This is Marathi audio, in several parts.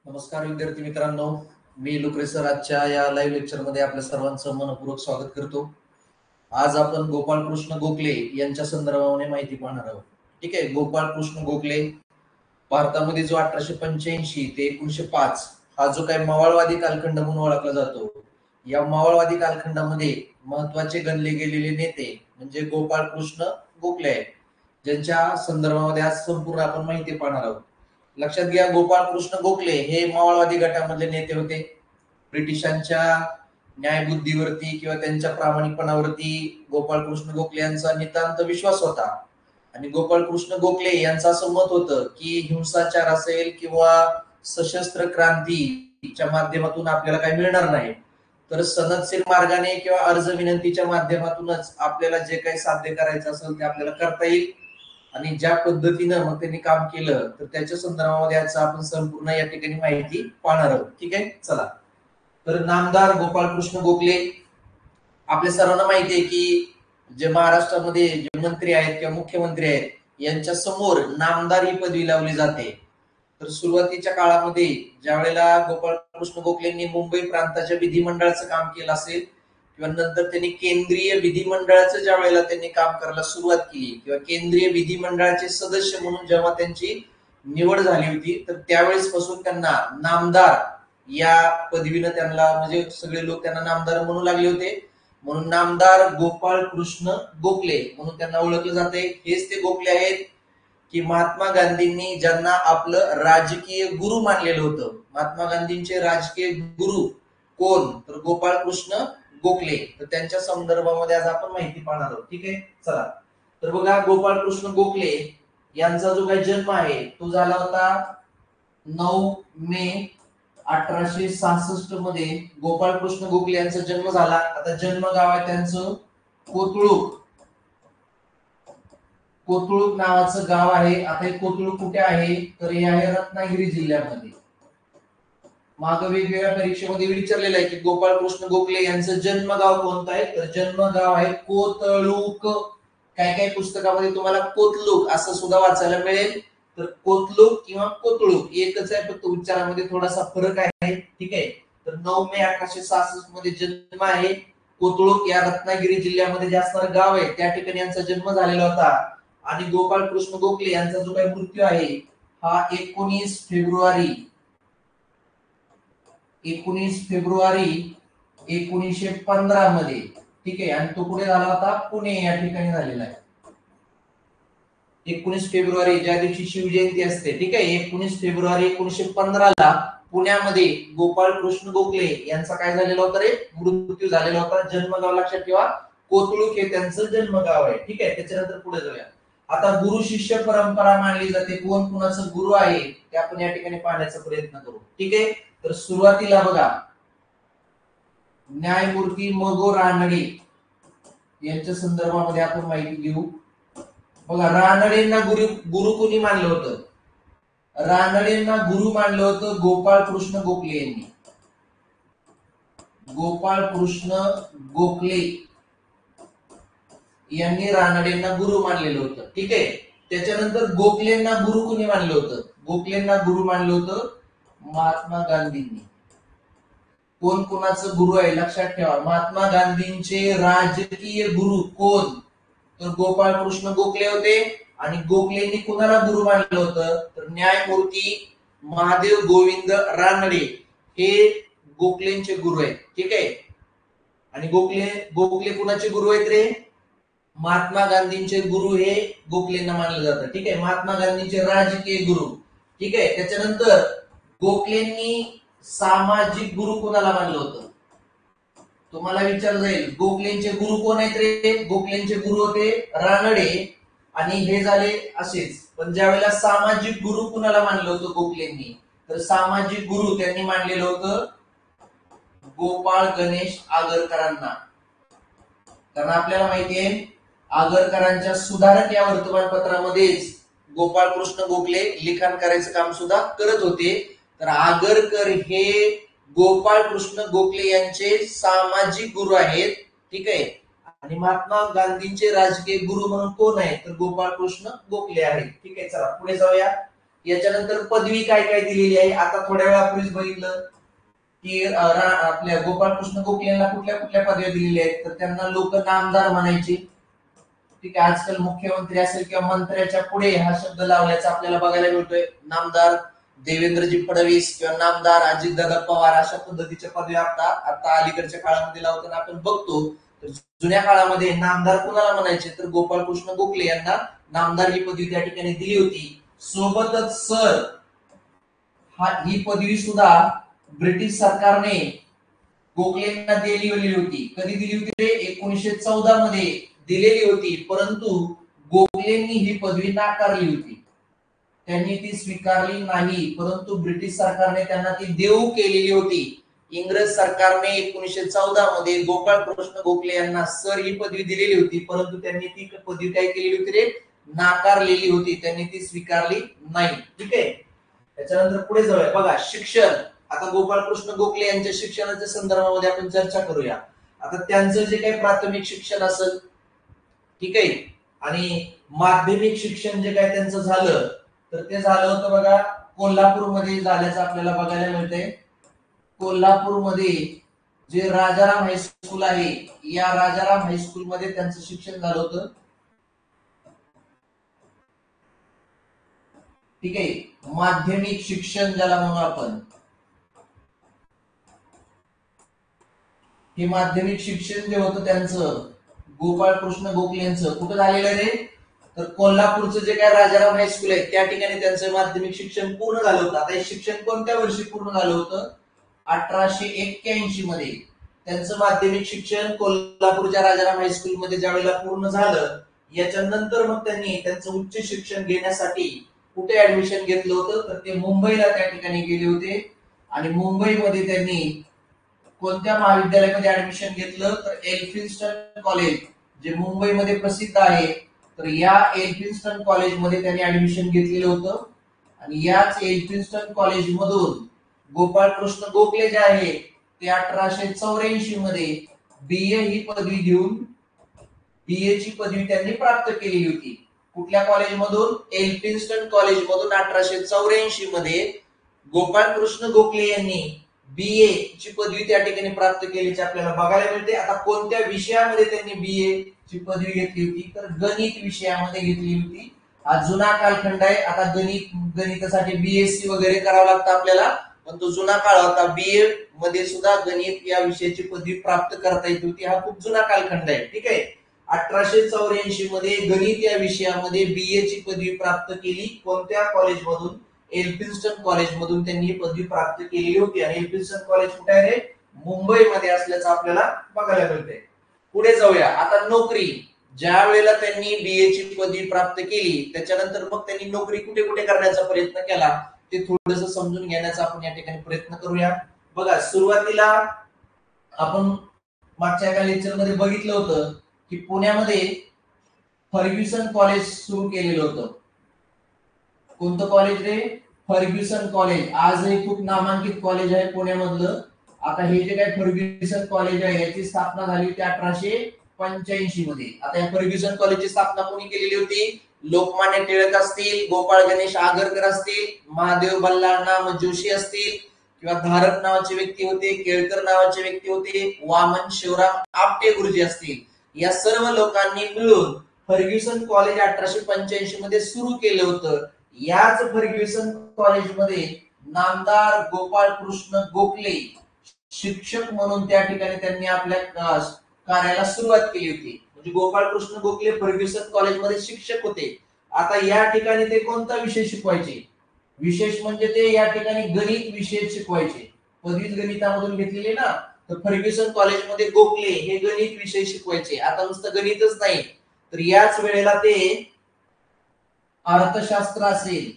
नमस्कार विद्यार्थी मित्रांनो, मी लुकरे सर आजच्या या लाईव्ह लेक्चर मध्ये आपल्या सर्वांचं मनपूर्वक स्वागत करतो। आज आपण गोपाळकृष्ण गोखले यांच्या संदर्भाने माहिती पाहणार आहोत। ठीक आहे, गोपाळकृष्ण गोखले भारतामध्ये जो 1885 ते 1905 हा जो काही मवाळवादी कालखंड म्हणून ओळखला जातो, या मवाळवादी कालखंडामध्ये महत्वाचे गणले गेलेले नेते म्हणजे गोपाळकृष्ण गोखले आहेत, ज्यांच्या संदर्भामध्ये आज संपूर्ण आपण माहिती पाहणार आहोत। लक्षात घ्या, गोपाळकृष्ण गोखले हे मावळवादी गटामधले नेते होते। ब्रिटिशांच्या न्यायबुद्धीवरती किंवा त्यांच्या प्रामाणिकपणावरती गोपाळकृष्ण गोखले यांचा नितांत विश्वास होता आणि गोपाळकृष्ण गोखले यांचं असं मत होतं की हिंसाचार असेल किंवा सशस्त्र क्रांतीच्या माध्यमातून आपल्याला काही मिळणार नाही, तर सनदशीर मार्गाने किंवा अर्ज विनंतीच्या माध्यमातूनच आपल्याला जे काही साध्य करायचं असेल ते आपल्याला करता येईल आणि ज्या पद्धतीनं मग त्यांनी काम केलं तर त्याच्या संदर्भामध्ये आज आपण संपूर्ण या ठिकाणी माहिती पाहणार आहोत। ठीक आहे, चला तर नामदार गोपाळकृष्ण गोखले आपल्या सर्वांना माहिती आहे की जे महाराष्ट्रामध्ये जे मंत्री आहेत किंवा मुख्यमंत्री आहेत यांच्या समोर नामदार ही पदवी लावली जाते। तर सुरुवातीच्या काळामध्ये ज्या वेळेला गोपाळकृष्ण गोखलेंनी मुंबई प्रांताच्या विधिमंडळाचं काम केलं असेल किंवा नंतर त्यांनी केंद्रीय विधिमंडळाचं ज्या वेळेला त्यांनी काम करायला सुरुवात केली किंवा केंद्रीय विधिमंडळाचे सदस्य म्हणून जेव्हा त्यांची निवड झाली होती, तर त्यावेळेस पासून त्यांना नामदार या पदवीनं त्यांना म्हणजे सगळे लोक त्यांना नामदार म्हणू लागले होते, म्हणून नामदार गोपाळकृष्ण गोखले म्हणून त्यांना ओळखलं जाते। हेच ते गोखले आहेत की महात्मा गांधींनी ज्यांना आपलं राजकीय गुरु मानलेलं होतं। महात्मा गांधींचे राजकीय गुरु कोण, तर गोपाळकृष्ण गोखले। तर त्यांच्या संदर्भामध्ये आज आपण माहिती पाहणार आहोत। ठीक आहे, चला तर बघा, गोपाळकृष्ण गोखले यांचा जो काही जन्म आहे तो झाला होता 9 मे 1866 मध्ये गोपाळकृष्ण गोखले यांचा जन्म झाला। आता जन्मगाव आहे त्यांचं कोथळूक। कोथळूक नावाचं गाव आहे। आता हे कोथळूक कुठे आहे, तर हे आहे रत्नागिरी जिल्ह्यामध्ये। माग वेगवेगळ्या परीक्षेमध्ये विचारलेलं आहे की गोपाळकृष्ण गोखले यांचं जन्मगाव कोणतं आहे, तर जन्मगाव आहे कोथळूक। काय काय पुस्तकामध्ये तुम्हाला कोथलूक असं सुद्धा वाचायला मिळेल, तर कोथलूक किंवा कोथळूक एकच आहे, फक्त उच्चारामध्ये थोडासा फरक आहे। ठीक आहे, तर 9 मे 1866 मध्ये जन्म आहे। कोथळूक या रत्नागिरी जिल्ह्यामध्ये जे असणारं गाव आहे त्या ठिकाणी यांचा जन्म झालेला होता। आणि गोपाळकृष्ण गोखले यांचा जो काही मृत्यू आहे हा 19 फेब्रुवारी 1915 मध्ये। ठीक आहे, आणि तो कुठे झाला होता, पुणे या ठिकाणी झालेला आहे। 19 फेब्रुवारी ज्या दिवशी शिवजयंती असते, ठीक आहे, 19 फेब्रुवारी 1915 ला पुण्यामध्ये गोपाळकृष्ण गोखले यांचा काय झालेला होता रे, मृत्यू झालेला होता। जन्मगाव लक्षात ठेवा, कोथळूक हे त्यांचं जन्मगाव आहे। ठीक आहे, त्याच्यानंतर पुढे जाऊया। आता गुरु शिष्य परंपरा मानली जाते, कोण कुणाचं गुरु आहे ते आपण या ठिकाणी पाहण्याचा प्रयत्न करू। ठीक आहे, तर सुरुवातीला बघा, न्यायमूर्ती मगो रानडे यांच्या संदर्भामध्ये आपण माहिती घेऊ। बघा, रानडेंना गुरु कोणी मानलं होतं, रानडेंना गुरु मानलं होतं गोपाळकृष्ण गोखले यांनी। गोपाळकृष्ण गोखले यांनी रानडेंना गुरु मानलेलं होतं। ठीक आहे, त्याच्यानंतर गोखलेंना गुरु कोणी मानलं होतं, गोखलेंना गुरु मानलं होतं महात्मा गांधींनी। कोण कोणाचं गुरु आहे लक्षात ठेवा, महात्मा गांधींचे राजकीय गुरु कोण, तर गोपाळकृष्ण गोखले होते। आणि गोखलेंनी कुणाला गुरु मानलं होतं, तर न्यायमूर्ती महादेव गोविंद रानडे हे गोखलेंचे गुरु आहेत। ठीक आहे, आणि गोखले कुणाचे गुरु आहेत रे, महात्मा गांधींचे गुरु हे गोखलेंना मानलं जातं। ठीक आहे, महात्मा गांधींचे राजकीय गुरु। ठीक आहे, त्याच्यानंतर गोखलेंनी सामाजिक गुरु कोणाला मानलं होतं, तुम्हाला विचारलं जाईल गोखलेंचे गुरु कोण आहेत रे, गोखलेंचे गुरु होते रानडे आणि हे झाले असेच। पण ज्या वेळेला सामाजिक गुरु कुणाला मानलं होतं गोखलेंनी, तर सामाजिक गुरु त्यांनी मानलेलं होतं गोपाळ गणेश आगरकरांना। कारण आपल्याला माहिती आहे आगरकरांच्या सुधारक या वर्तमानपत्रामध्येच गोपाळकृष्ण गोखले लिखाण करायचं काम सुद्धा करत होते। तर आगरकर हे गोपाळकृष्ण गोखले यांचे सामाजिक गुरु आहेत। ठीक आहे, आणि महात्मा गांधींचे राजकीय गुरु म्हणून कोण आहे, तर गोपाळकृष्ण गोखले आहेत। ठीक आहे, चला पुढे जाऊया। याच्यानंतर पदवी काय काय दिलेली आहे, आता थोड्या वेळापूर्वीच बघितलं की आपल्या गोपाळकृष्ण गोखले यांना कुठल्या कुठल्या पदव्या दिलेल्या आहेत, तर त्यांना लोक नामदार म्हणायचे. ठीक आहे, आजकाल मुख्यमंत्री असेल किंवा मंत्र्याच्या पुढे हा शब्द लावल्याचा आपल्याला बघायला मिळतोय. नामदार देवेंद्रजी फडणवीस किंवा नामदार अजितदादा पवार अशा पद्धतीच्या पदव्या आता अलीकडच्या काळामध्ये लावताना आपण बघतो. तर जुन्या काळामध्ये नामदार कुणाला म्हणायचे, तर गोपाळकृष्ण गोखले यांना नामदार ही पदवी त्या ठिकाणी दिली होती. सोबतच सर ही पदवी सुद्धा ब्रिटिश सरकारने गोखलेंना दिलेली होती. कधी दिली होती रे? 1914 मध्ये दिलेली होती, परंतु गोखलेंनी ही पदवी नाकारली होती. त्यांनी ती स्वीकारली नाही, परंतु ब्रिटिश सरकारने त्यांना ती देऊ केलेली होती. इंग्रज सरकारने 1914 मध्ये गोपाळकृष्ण गोखले यांना सर ही पदवी दिलेली होती, परंतु त्यांनी ती पदवी काय केलेली होती रे? नाकारलेली होती. त्यांनी ती स्वीकारली नाही. ठीक आहे, त्याच्यानंतर पुढे जाऊया. बघा, शिक्षण. आता गोपाळकृष्ण गोखले यांच्या शिक्षणाच्या संदर्भामध्ये आपण चर्चा करूया. आता त्यांचं जे काही प्राथमिक शिक्षण असेल, ठीक आहे, आणि माध्यमिक शिक्षण जे काय त्यांचं झालं, तर ते झालं होतं बघा कोल्हापूरमध्ये झाल्याचं आपल्याला बघायला मिळतंय. कोल्हापूरमध्ये जे राजाराम हायस्कूल आहे, या राजाराम हायस्कूल मध्ये त्यांचं शिक्षण झालं होतं. ठीक आहे, माध्यमिक शिक्षण ज्याला म्हणू आपण, हे माध्यमिक शिक्षण जे होतं त्यांचं गोपाळकृष्ण गोखले यांचं कुठं झालेलं रे? तर कोल्हापूरचं जे काय राजाराम हायस्कूल आहे त्या ठिकाणी त्यांचं माध्यमिक शिक्षण पूर्ण झालं होतं. आता हे शिक्षण कोणत्या वर्षी पूर्ण झालं होतं? 1881 मध्ये त्यांचं माध्यमिक शिक्षण कोल्हापूरच्या राजाराम हायस्कूल मध्ये ज्यावेळेला पूर्ण झालं, याच्यानंतर मग त्यांनी त्यांचं उच्च शिक्षण घेण्यासाठी कुठे ऍडमिशन घेतलं होतं, तर ते मुंबईला त्या ठिकाणी गेले होते. आणि मुंबईमध्ये त्यांनी कोणत्या महाविद्यालयामध्ये ऍडमिशन घेतलं, तर एल्फिन्स्टन कॉलेज जे मुंबईमध्ये प्रसिद्ध आहे, तर या एल्फिन्स्टन कॉलेजमध्ये त्यांनी ऍडमिशन घेतलेलं होतं. आणि याच एल्फिन्स्टन कॉलेज मधून गोपाळकृष्ण गोखले जे आहे ते 1884 मध्ये बीए ही पदवी घेऊन बीए ची पदवी त्यांनी प्राप्त केलेली होती. कुठल्या कॉलेजमधून? एल्फिन्स्टन कॉलेजमधून 1884 मध्ये गोपाळकृष्ण गोखले यांनी बीए ची पदवी त्या ठिकाणी प्राप्त केल्याचे आपल्याला बघायला मिळते. आता कोणत्या विषयामध्ये त्यांनी बीए ची पदवी घेतली होती, तर गणित विषयामध्ये घेतली होती. हा जुना कालखंड आहे. आता गणितासाठी बीएससी वगैरे करावं लागतं आपल्याला, पण तो जुना काळ होता. बीए मध्ये सुद्धा गणित या विषयाची पदवी प्राप्त करता येत होती. हा खूप जुना कालखंड आहे. ठीक आहे, 1884 मध्ये गणित या विषयामध्ये बीए ची पदवी प्राप्त केली. कोणत्या कॉलेजमधून? एल्फिन्स्टन कॉलेजमधून त्यांनी ही पदवी प्राप्त केलेली होती. आणि एल्फिन्स्टन कॉलेज कुठे आहे रे? मुंबईमध्ये असल्याचं आपल्याला बघायला मिळतंय. पुढे जाऊया. आता नोकरी. ज्या वेळेला त्यांनी बीए ची पदवी प्राप्त केली, त्याच्यानंतर मग त्यांनी नोकरी कुठे कुठे करण्याचा प्रयत्न केला ते थोडंसं समजून घेण्याचा आपण या ठिकाणी प्रयत्न करूया. बघा, सुरुवातीला आपण मागच्या एका लेक्चर मध्ये बघितलं होतं की पुण्यामध्ये फर्ग्युसन कॉलेज सुरू केलेलं होतं. कोणतं कॉलेज रे? Fergusson college. आजही खूप नामांकित कॉलेज आहे पुण्यामधलं. आता हे जे काही फर्ग्युसन कॉलेज आहे याची स्थापना झाली होती 1885 मध्ये. आता या फर्ग्युसन कॉलेजची स्थापना कोणी केलेली होती? लोकमान्य टिळक असतील, गोपाळ गणेश आगरकर असतील, महादेव बल्लाळ जोशी असतील, किंवा धारक नावाचे व्यक्ती होते, केळकर नावाचे व्यक्ती होते, वामन शिवराम आपटे गुरुजी असतील. या सर्व लोकांनी मिळून फर्ग्युसन कॉलेज 1885 मध्ये सुरू केलं होतं. याच फर्ग्युसन कॉलेजमध्ये नामदार गोपाळकृष्ण गोखले शिक्षक म्हणून त्या ठिकाणी त्यांनी आपल्या कार्याला सुरुवात केली होती. म्हणजे गोपाळकृष्ण गोखले फर्ग्युसन कॉलेजमध्ये शिक्षक होते. आता या ठिकाणी ते कोणता विषय शिकवायचे? विशेष म्हणजे ते या ठिकाणी गणित विषय शिकवायचे. पदवीच गणितामधून घेतलेली ना, तर फर्ग्युसन कॉलेजमध्ये गोखले हे गणित विषय शिकवायचे. आता नुसतं गणितच नाही, तर याच वेळेला ते अर्थशास्त्र असेल,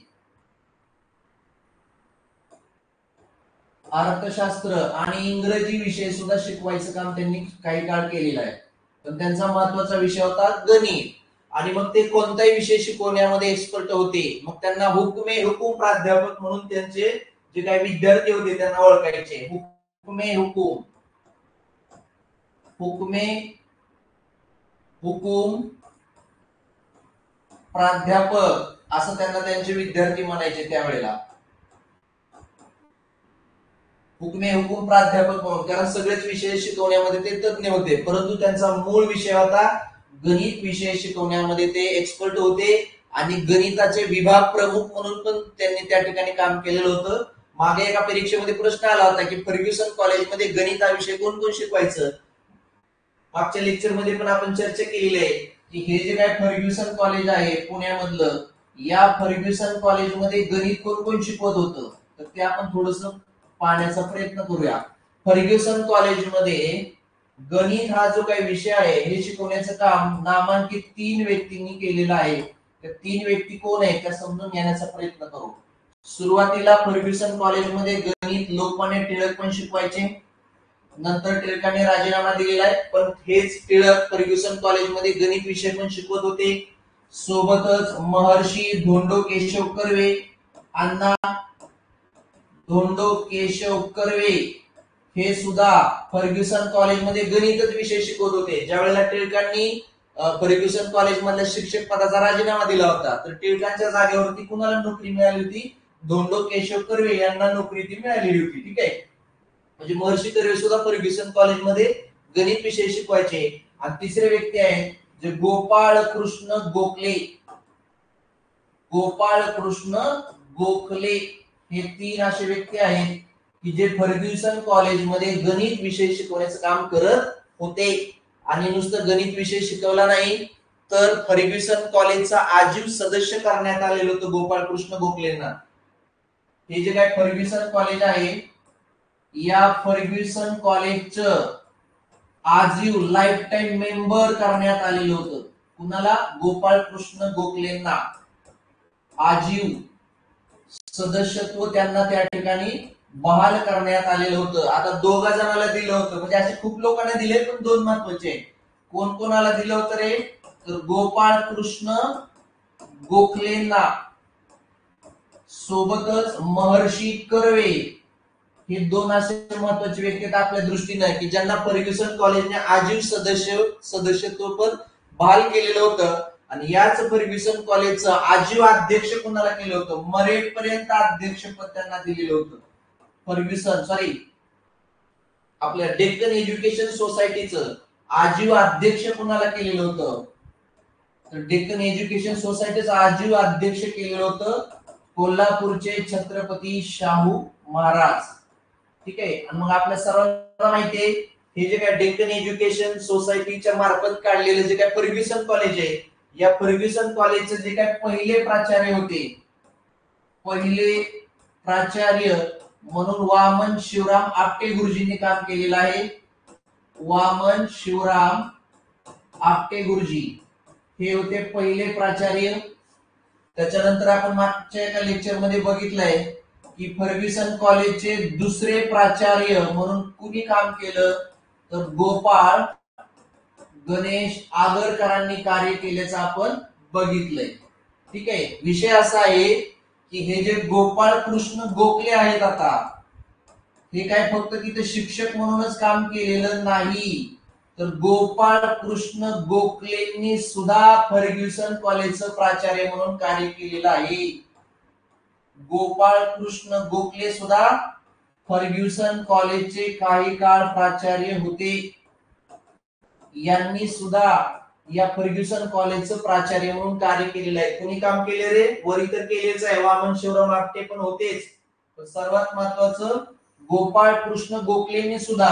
अर्थशास्त्र आणि इंग्रजी विषय सुद्धा शिकवायचं काम त्यांनी काही काळ केलेलं आहे. पण त्यांचा महत्वाचा विषय होता गणित. आणि मग ते कोणताही विषय शिकवण्यामध्ये एक्सपर्ट होते. मग त्यांना हुकमे हुकूम प्राध्यापक म्हणून त्यांचे जे काही विद्यार्थी होते त्यांना ओळखायचे. हुकमे हुकूम, हुकमे हुकूम प्राध्यापक असं त्यांना त्यांचे विद्यार्थी म्हणायचे त्यावेळेला. हुकमे हुकूम प्राध्यापक म्हणून, कारण सगळेच विषय शिकवण्यामध्ये ते तज्ञ होते, परंतु त्यांचा मूळ विषय होता गणित विषय शिकवण्यामध्ये ते एक्सपर्ट होते आणि गणिताचे विभाग प्रमुख म्हणून पण त्यांनी त्या ठिकाणी काम केलेलं होतं. मागे एका परीक्षेमध्ये प्रश्न आला होता की फर्ग्युसन कॉलेजमध्ये गणित हा विषय कोण कोण शिकवायचं. मागच्या लेक्चर मध्ये पण आपण चर्चा केलेली आहे की हे जे काय फर्ग्युसन कॉलेज आहे पुण्यामधलं, या फर्ग्युसन कॉलेजमध्ये गणित कोण कोण शिकवत होतं, तर ते आपण थोडस पाहण्याचा प्रयत्न करूया. फर्ग्युसन कॉलेजमध्ये गणित हा जो काही विषय आहे हे शिकवण्याचं काम नामांकित 3 व्यक्तींनी केलेलं आहे. त्या 3 व्यक्ती कोण आहेत त्या समजून घेण्याचा प्रयत्न करू. सुरुवातीला फर्ग्युसन कॉलेजमध्ये गणित लोकमान्य टिळक पण शिकवायचे, नंतर टिळकांनी राजीनामा दिलेला आहे, पण हेच टिळक फर्ग्युसन कॉलेजमध्ये गणित विषय पण शिकवत होते. सोबतच महर्षी धोंडो केशव कर्वे, अण्णा धोंडो केशव कर्वे हे सुद्धा फर्ग्युसन कॉलेजमध्ये गणितच विषय शिकवत होते. ज्यावेळेला टिळकांनी फर्ग्युसन कॉलेज मधल्या शिक्षक पदाचा राजीनामा दिला होता, तर टिळकांच्या जागेवरती कुणाला नोकरी मिळाली होती, धोंडो केशव कर्वे यांना नोकरी ती मिळालेली होती. ठीक आहे, म्हणजे महर्षी कर्वे सुद्धा फर्ग्युसन कॉलेजमध्ये गणित विषय शिकवायचे. आणि तिसरे व्यक्ती आहेत जे गोपाळ कृष्ण गोखले. गोपाळ कृष्ण गोखले हे 3 असे व्यक्ती आहेत की जे फर्ग्युसन कॉलेजमध्ये गणित विषय शिकवण्याचं काम करत होते. आणि नुसतं गणित विषय शिकवला नाही तर फर्ग्युसन कॉलेजचा आजीव सदस्य करण्यात आलेलं होतं गोपाळ कृष्ण गोखलेंना. हे जे काय फर्ग्युसन कॉलेज आहे या फर्ग्युसन कॉलेजचं आजीव लाईफ टाइम मेंबर करण्यात आलेलं होतं. कुणाला? गोपाळ कृष्ण गोखलेंना आजीव सदस्यत्व त्यांना त्या ठिकाणी बहाल करण्यात आलेलं होतं. आता 2 जणांना दिलं होतं, म्हणजे असे खूप लोकांना दिले, पण 2 महत्वाचे. कोण कोणाला दिलं होतं रे, तर गोपाळ कृष्ण गोखलेंना, सोबतच महर्षी कर्वे. हे 2 असे महत्वाचे व्यक्ती आहेत आपल्या दृष्टीने की ज्यांना फर्ग्युसन कॉलेजने आजीव सदस्यत्व पण बहाल केलेलं होतं. आणि याच फर्ग्युसन कॉलेजचं आजीव अध्यक्ष कोणाला केलं होतं, मरेपर्यंत अध्यक्षपद त्यांना दिलेलं होतं. आपल्या डेक्कन एज्युकेशन सोसायटीचं आजीव अध्यक्ष कोणाला केलेलं होतं, तर डेक्कन एज्युकेशन सोसायटीचं आजीव अध्यक्ष केलेलं होतं कोल्हापूरचे छत्रपती शाहू महाराज. ठीक आहे, आणि मग आपल्या सर्वांना माहिती आहे हे जे काय डेक्कन एज्युकेशन सोसायटीच्या मार्फत काढलेले जे काय फर्ग्युसन कॉलेज आहे, या फर्ग्युसन कॉलेजचे जे काय पहिले प्राचार्य होते, पहिले प्राचार्य म्हणून वामन शिवराम आपटे गुरुजींनी काम केलेलं आहे. वामन शिवराम आपटे गुरुजी हे होते पहिले प्राचार्य. त्याच्यानंतर आपण मागच्या एका लेक्चर मध्ये बघितलंय की फर्ग्युसन कॉलेजचे दुसरे प्राचार्य म्हणून कुणी काम केलं, तर गोपाळ गणेश आगरकरांनी कार्य केल्याचं आपण बघितलंय. ठीक आहे, विषय असा आहे की हे जे गोपाळ कृष्ण गोखले आहेत, आता हे काय फक्त तिथे शिक्षक म्हणूनच काम केलेलं नाही, तर गोपाळ कृष्ण गोखलेंनी सुद्धा फर्ग्युसन कॉलेजचं प्राचार्य म्हणून कार्य केलेलं आहे. गोपाळ कृष्ण गोखले सुद्धा फर्ग्युसन कॉलेजचे काही काळ प्राचार्य होते. यांनी सुद्धा या फर्ग्युसन कॉलेजचं प्राचार्य म्हणून कार्य केलेलं आहे. कोणी काम केले रे, वरी तर केलेच आहे, वामन शिवराम आपटे पण होतेच, पण सर्वात महत्वाचं गोपाळ कृष्ण गोखलेंनी सुद्धा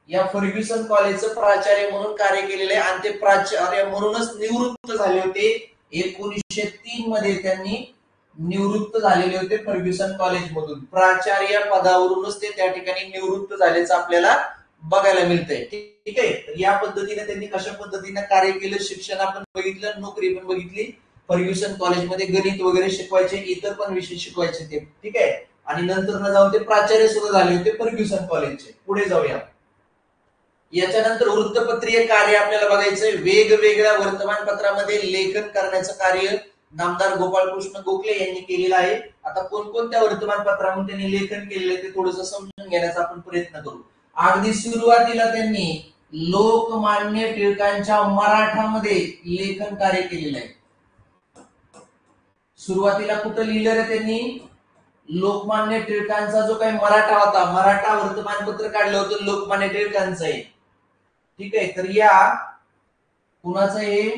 या फर्ग्युसन कॉलेजचं प्राचार्य म्हणून कार्य केलेलं आहे. आणि ते प्राचार्य म्हणूनच निवृत्त झाले होते. 1903 मध्ये त्यांनी निवृत्त झालेले होते फर्ग्युसन कॉलेज मधून. प्राचार्य पदावरूनच ते त्या ठिकाणी निवृत्त झाल्याचं आपल्याला बघायला मिळतंय. ठीक आहे, तर या पद्धतीने त्यांनी कशा पद्धतीने कार्य केलं, शिक्षण आपण बघितलं, नोकरी पण बघितली. फर्ग्युसन कॉलेजमध्ये गणित वगैरे शिकवायचे, इतर पण विषय शिकवायचे ते. ठीक आहे, आणि नंतर न जाऊन ते प्राचार्य सुद्धा झाले होते फर्ग्युसन कॉलेजचे. पुढे जाऊया. याच्यानंतर वृत्तपत्रीय कार्य आपल्याला बघायचंय. वेगवेगळ्या वर्तमानपत्रामध्ये लेखन करण्याचं कार्य नामदार गोपाळकृष्ण गोखले यांनी केलेलं आहे. आता कोणकोणत्या वर्तमानपत्रामध्ये त्यांनी लेखन केलेलं ते थोडंसं समजून घेण्याचा आपण प्रयत्न करू. अगदी सुरुवातीला त्यांनी लोकमान्य टिळकांच्या मराठामध्ये लेखन कार्य केलेलं आहे. सुरुवातीला कुठं लिहिलं रे त्यांनी? लोकमान्य टिळकांचा जो काही मराठा होता, मराठा वर्तमानपत्र काढलं होतं लोकमान्य टिळकांचं आहे. ठीक आहे, तर या कुणाचं आहे?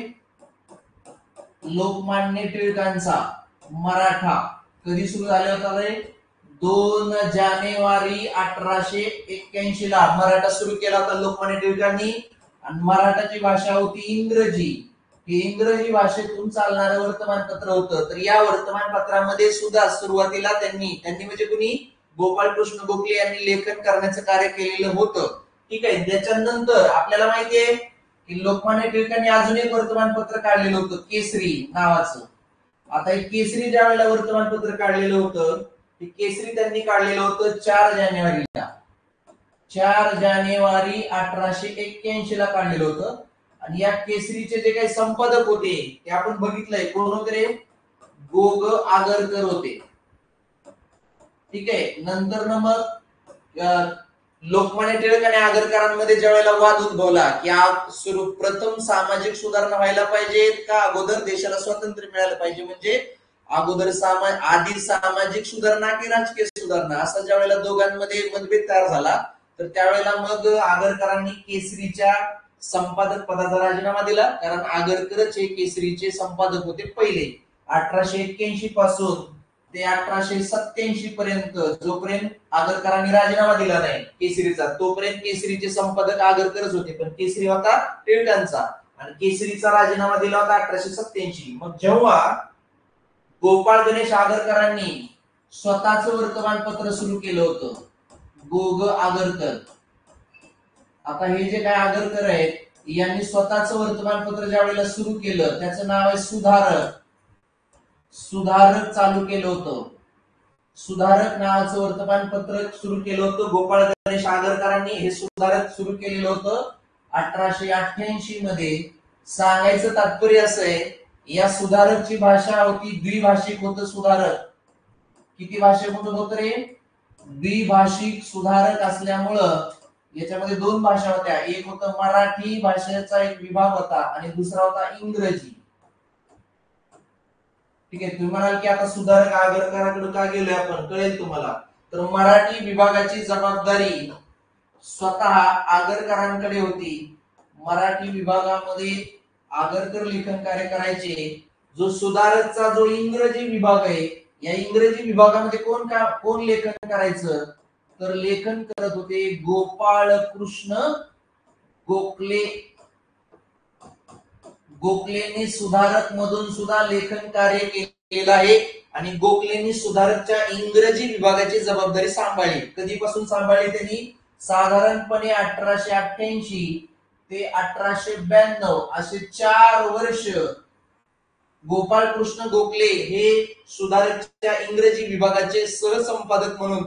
लोकमान्य टिळकांचा मराठा कधी सुरू झाला होता रे? 2 जानेवारी 1881 ला मराठा सुरू केला होता लोकमान्य टिळकांनी. आणि मराठाची भाषा होती इंग्रजी. हे इंग्रजी भाषेतून चालणारं वर्तमानपत्र होतं. तर या वर्तमानपत्रामध्ये सुद्धा सुरुवातीला त्यांनी म्हणजे कुणी? गोपाळकृष्ण गोखले यांनी लेखन करण्याचं कार्य केलेलं होतं. ठीक आहे, त्याच्यानंतर आपल्याला माहितीये की लोकमान्य टिळकांनी अजून एक वर्तमानपत्र काढलेलं होतं केसरी नावाचं. आता हे केसरी ज्या वेळेला वर्तमानपत्र काढलेलं होतं, ते केसरी त्यांनी काढलेलं होतं 4 जानेवारीला. 4 जानेवारी 1881 ला काढलेलं होतं. आणि या केसरीचे जे काही संपादक होते ते आपण बघितलंय. कोण होते रे? गोग आगरकर होते. ठीक आहे, नंतर ना मग लोकमान्य टिळक आणि आगरकरांमध्ये ज्या वेळेला वाद उद्भवला की प्रथम सामाजिक सुधारणा व्हायला पाहिजेत का अगोदर देशाला स्वातंत्र्य मिळालं पाहिजे, म्हणजे अगोदर आधी सामाजिक सुधारणा की राजकीय सुधारणा, असा ज्या वेळेला दोघांमध्ये मतभेद तयार झाला, तर त्यावेळेला मग आगरकरांनी केसरीच्या संपादक पदाचा राजीनामा दिला. कारण आगरकरच हे केसरीचे संपादक होते पहिले. 1881 पासून ते 1887 पर्यंत जोपर्यंत आगरकरांनी राजीनामा दिला नाही केसरीचा, तोपर्यंत केसरीचे संपादक आगरकरच होते. पण केसरी होता टिळकांचा आणि केसरीचा राजीनामा दिला होता 1887. मग जेव्हा गोपाळ गणेश आगरकरांनी स्वतःचं वर्तमानपत्र सुरू केलं होतं, गोग आगरकर. आता हे जे काय आगरकर आहेत यांनी स्वतःचं वर्तमानपत्र ज्या वेळेला सुरू केलं, त्याचं नाव आहे सुधारक. सुधारक चालू केलं होतं. सुधारक नावाचं वर्तमानपत्र सुरू केलं होतं गोपाळ गणेश आगरकरांनी. हे सुधारक सुरू केलेलं होतं 1888 मध्ये. सांगायचं तात्पर्य असं आहे, या सुधारकची भाषा होती द्विभाषिक होतं सुधारक. किती भाषेमधून होत रे? द्विभाषिक सुधारक असल्यामुळं याच्यामध्ये 2 भाषा होत्या. एक होतं मराठी भाषेचा एक विभाग होता आणि दुसरा होता इंग्रजी. ठीक आहे, तुम्ही म्हणाल की आता सुधारक आगरकरांकडे का गेलोय आपण, कळेल तुम्हाला. तर मराठी विभागाची जबाबदारी स्वतः आगरकरांकडे होती. मराठी विभागामध्ये आगरकर लेखन कार्य करायचे. जो सुधारकचा जो इंग्रजी विभाग आहे, या इंग्रजी विभागामध्ये कोण लेखन करायचं, तर लेखन करत होते गोपाळ कृष्ण गोखले. गोखलेंनी सुधारक मधून सुद्धा लेखन कार्य केलेलं आहे आणि गोखलेंनी सुधारकच्या इंग्रजी विभागाची जबाबदारी सांभाळली. कधीपासून सांभाळली त्यांनी? साधारणपणे 1888 ते 1892 असे 4 वर्ष गोपाळ कृष्ण गोखले हे सुधारकच्या इंग्रजी विभागाचे सहसंपादक म्हणून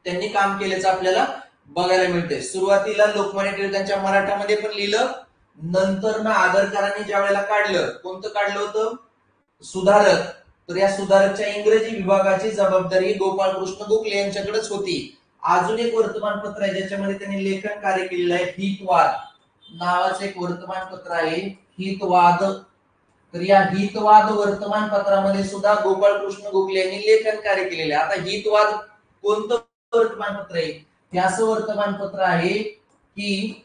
त्यांनी काम केल्याचं आपल्याला बघायला मिळतंय. सुरुवातीला लोकमान्य टिळकांच्या मराठामध्ये पण लिहिलं, नंतर ना आगरकरांनी ज्या वेळेला काढलं, कोणतं काढलं होतं? सुधारक. तर या सुधारकच्या इंग्रजी विभागाची जबाबदारी गोपाळ कृष्ण गोखले यांच्याकडेच होती. अजून एक वर्तमानपत्र आहे ज्याच्यामध्ये त्यांनी लेखन कार्य केलेलं आहे, हितवाद नावाचं एक वर्तमानपत्र आहे, हितवाद. तर या हितवाद वर्तमानपत्रामध्ये सुद्धा गोपाळ कृष्ण गोखले यांनी लेखन कार्य केलेलं आहे. आता हितवाद कोणतं वर्तमानपत्र आहे? हे असं वर्तमानपत्र आहे की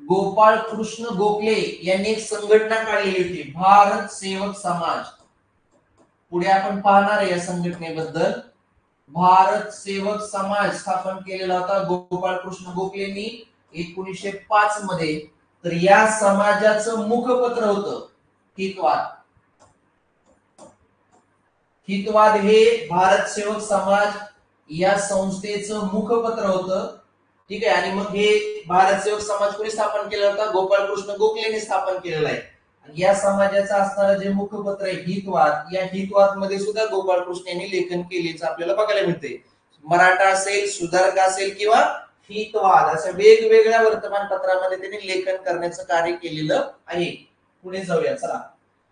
गोपाळ कृष्ण गोखले यांनी एक संघटना काढलेली होती, भारत सेवक समाज. पुढे आपण पाहणार आहे या संघटनेबद्दल. भारत सेवक समाज स्थापन केलेला होता गोपाळ कृष्ण गोखलेंनी 1905 मध्ये. तर या समाजाचं मुखपत्र होतं हितवाद. हितवाद हे भारत सेवक समाज या संस्थेचं मुखपत्र होतं. ठीक आहे, आणि मग हे भारत सेवक समाज कोणी स्थापन केला होता? गोपाळ कृष्ण गोखलेंनी स्थापन केलेला आहे. आणि या समाजाचं असणारं जे मुखपत्र आहे हितवाद, या हितवाद मध्ये सुद्धा गोपाळ कृष्ण यांनी लेखन केल्याचं आपल्याला बघायला मिळते. मराठा असेल, सुधारक असेल किंवा हितवाद, अशा वेगवेगळ्या वर्तमानपत्रामध्ये त्यांनी लेखन करण्याचं कार्य केलेलं आहे. पुढे जाऊया चला.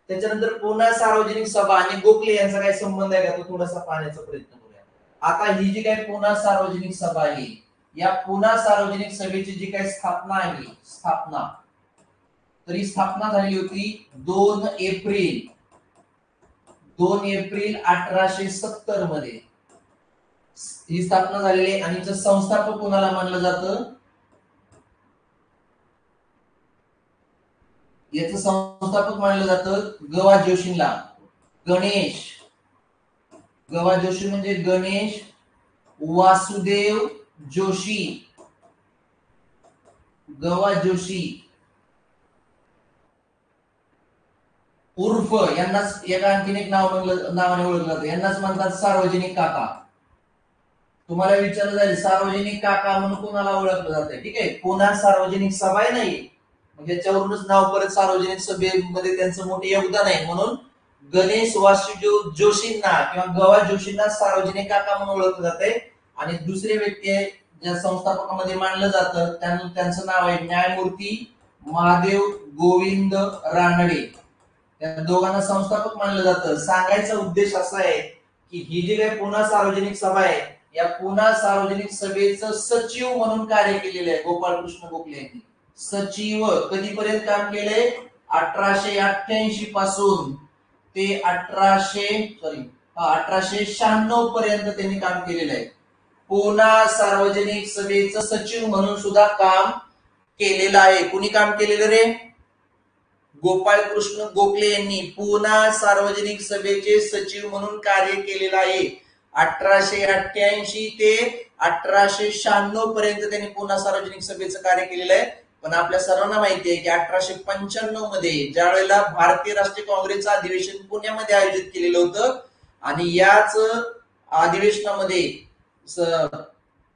त्याच्यानंतर पुन्हा सार्वजनिक सभा आणि गोखले यांचा काय संबंध आहे का, तो थोडासा पाहण्याचा प्रयत्न करूया. आता ही जी काही पुन्हा सार्वजनिक सभा आहे, या पुन्हा सार्वजनिक सभेची जी काही स्थापना आहे, तर ही स्थापना झाली होती 2 एप्रिल 2 एप्रिल 1870 मध्ये ही स्थापना झालेली आहे. आणि संस्थापक कोणाला मानलं जातं? याचं संस्थापक मानलं जातं ग.वा. जोशींना. ग.वा. जोशी म्हणजे गणेश वासुदेव जोशी. ग.वा. जोशी उर्फ यांनाच एका आणखीन एक नावाने ओळखलं जातं, यांनाच म्हणतात सार्वजनिक काका. तुम्हाला विचारलं जाईल सार्वजनिक काका म्हणून कोणाला ओळखलं जाते? ठीक आहे, पुन्हा सार्वजनिक सभा नाही, म्हणजे याच्यावरूनच नाव परत सार्वजनिक सभेमध्ये त्यांचं मोठे योगदान आहे, म्हणून गणेश वासुदेव जोशींना किंवा ग.वा. जोशींना सार्वजनिक काका म्हणून ओळखलं जाते. आणि दुसरे व्यक्ती आहे ज्या संस्थापकामध्ये मानलं जातं त्यांचं नाव आहे न्यायमूर्ती महादेव गोविंद रानडे. त्या दोघांना संस्थापक मानलं जातं. सांगायचा उद्देश असा आहे की ही जी काही पुन्हा सार्वजनिक सभा आहे, या पुन्हा सार्वजनिक सभेचं सचिव म्हणून कार्य केलेलं आहे गोपाळकृष्ण गोखले यांनी. सचिव कधीपर्यंत काम केलंय? 1888 पासून ते 1896 पर्यंत त्यांनी काम केलेलं आहे. पुन्हा सार्वजनिक सभेचं सचिव म्हणून सुद्धा काम केलेलं आहे. कुणी काम केलेलं रे? गोपाळकृष्ण गोखले यांनी पुन्हा सार्वजनिक सभेचे सचिव म्हणून कार्य केलेलं आहे. 1888 ते 1896 पर्यंत त्यांनी पुन्हा सार्वजनिक सभेचं कार्य केलेलं आहे. पण आपल्या सर्वांना माहिती आहे की 1895 मध्ये ज्या वेळेला भारतीय राष्ट्रीय काँग्रेसचं अधिवेशन पुण्यामध्ये आयोजित केलेलं होतं, आणि याच अधिवेशनामध्ये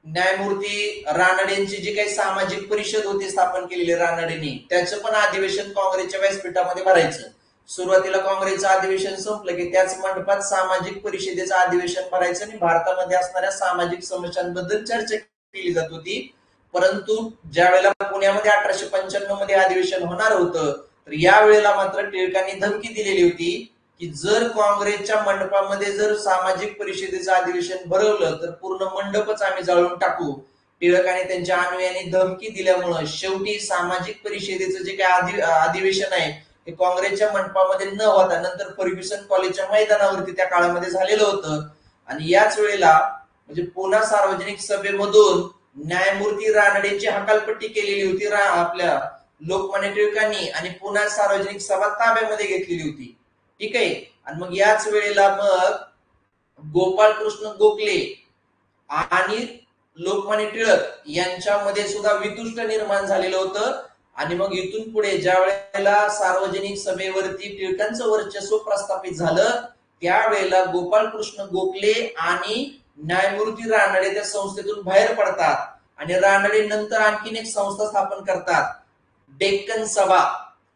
न्यायमूर्ती रानडेंची जी काही सामाजिक परिषद होती स्थापन केलेली रानडेंनी, त्याचं पण अधिवेशन काँग्रेसच्या व्यासपीठामध्ये भरायचं. सुरुवातीला काँग्रेसचं अधिवेशन संपलं की त्याच मंडपात सामाजिक परिषदेचं अधिवेशन भरायचं आणि भारतामध्ये असणाऱ्या सामाजिक समस्यांबद्दल चर्चा केली जात होती. परंतु ज्या वेळेला पुण्यामध्ये 1895 मध्ये अधिवेशन होणार होतं, तर या वेळेला मात्र टिळकांनी धमकी दिलेली होती की जर काँग्रेसच्या मंडपामध्ये जर सामाजिक परिषदेचं अधिवेशन भरवलं तर पूर्ण मंडपच आम्ही जाळून टाकू. टिळकांनी त्यांच्या अनुयायांनी धमकी दिल्यामुळं शेवटी सामाजिक परिषदेचं जे काही अधिवेशन आहे ते काँग्रेसच्या मंडपामध्ये न होता नंतर फर्ग्युसन कॉलेजच्या मैदानावरती त्या काळामध्ये झालेलं होतं. आणि याच वेळेला म्हणजे पुन्हा सार्वजनिक सभेमधून न्यायमूर्ती रानडेंची हकालपट्टी केलेली होती आपल्या लोकमान्य टिळकांनी, आणि पुन्हा सार्वजनिक सभा ताब्यामध्ये घेतलेली होती. ठीक आहे. आणि मग याच वेळेला मग गोपाळकृष्ण गोखले आणि लोकमान्य टिळक यांच्यामध्ये सुद्धा वितुष्ट निर्माण झालेलं होतं. आणि मग इथून पुढे ज्या वेळेला सार्वजनिक सभेवरती टिळकांचं वर्चस्व प्रस्थापित झालं, त्यावेळेला गोपाळकृष्ण गोखले आणि न्यायमूर्ती रानडे त्या संस्थेतून बाहेर पडतात. आणि रानडे नंतर आणखीन एक संस्था स्थापन करतात, डेक्कन सभा.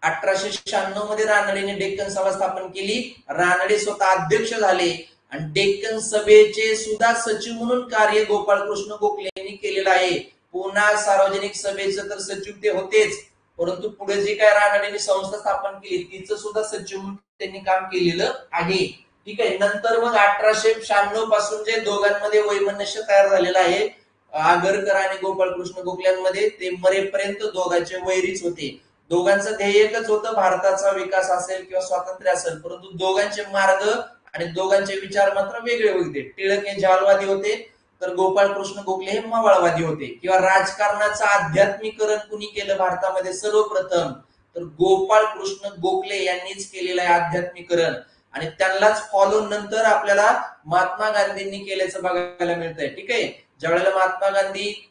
1896 मध्ये रानडेने डेक्कन सभा स्थापन केली. रानडे स्वतः अध्यक्ष झाले आणि डेक्कन सभेचे सुद्धा सचिव म्हणून कार्य गोपाळकृष्ण गोखले यांनी केलेलं आहे. पुन्हा सार्वजनिक सभेचं तर सचिव ते होतेच, परंतु पुढे जे काय रानडेने संस्था स्थापन केली तिचं सुद्धा सचिव म्हणून त्यांनी काम केलेलं आहे. ठीक आहे. नंतर मग 1896 पासून जे दोघांमध्ये वैमनस्य तयार झालेलं आहे आगरकर आणि गोपाळकृष्ण गोखल्यांमध्ये, ते मरेपर्यंत दोघांचे वैरीच होते. दोघांचं ध्येय एकच होतं, भारताचा विकास असेल किंवा स्वातंत्र्य असेल, परंतु दोघांचे मार्ग आणि दोघांचे विचार मात्र वेगळे होते. टिळक हे जालवादी होते तर गोपाळकृष्ण गोखले हे मवाळवादी होते. किंवा राजकारणाचं आध्यात्मिकरण कुणी केलं भारतामध्ये सर्वप्रथम, तर गोपाळकृष्ण गोखले यांनीच केलेलं आहे आध्यात्मिकरण. आणि त्यांनाच फॉलो नंतर आपल्याला महात्मा गांधींनी केल्याचं बघायला मिळतंय. ठीक आहे. ज्यावेळेला महात्मा गांधी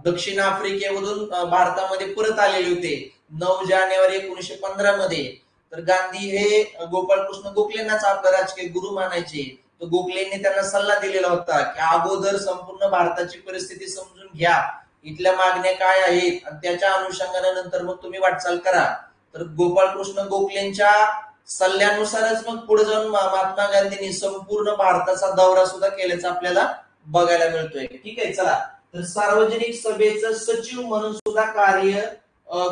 दक्षिण आफ्रिकेमधून भारतामध्ये परत आलेले होते 9 जानेवारी 1915 मध्ये, तर गांधी हे गोपाळकृष्ण गोखलेंनाच आपला राजकीय गुरु मानायचे. तर गोखलेंनी त्यांना सल्ला दिलेला होता की अगोदर संपूर्ण भारताची परिस्थिती समजून घ्या, इथल्या मागण्या काय आहेत, आणि त्याच्या अनुषंगाने नंतर मग तुम्ही वाटचाल करा. तर गोपाळकृष्ण गोखलेंच्या सल्ल्यानुसारच मग पुढे जाऊन महात्मा गांधींनी संपूर्ण भारताचा दौरा सुद्धा केल्याचं आपल्याला बघायला मिळतोय. ठीक आहे. चला, तर सार्वजनिक सभेचं सचिव म्हणून सुद्धा कार्य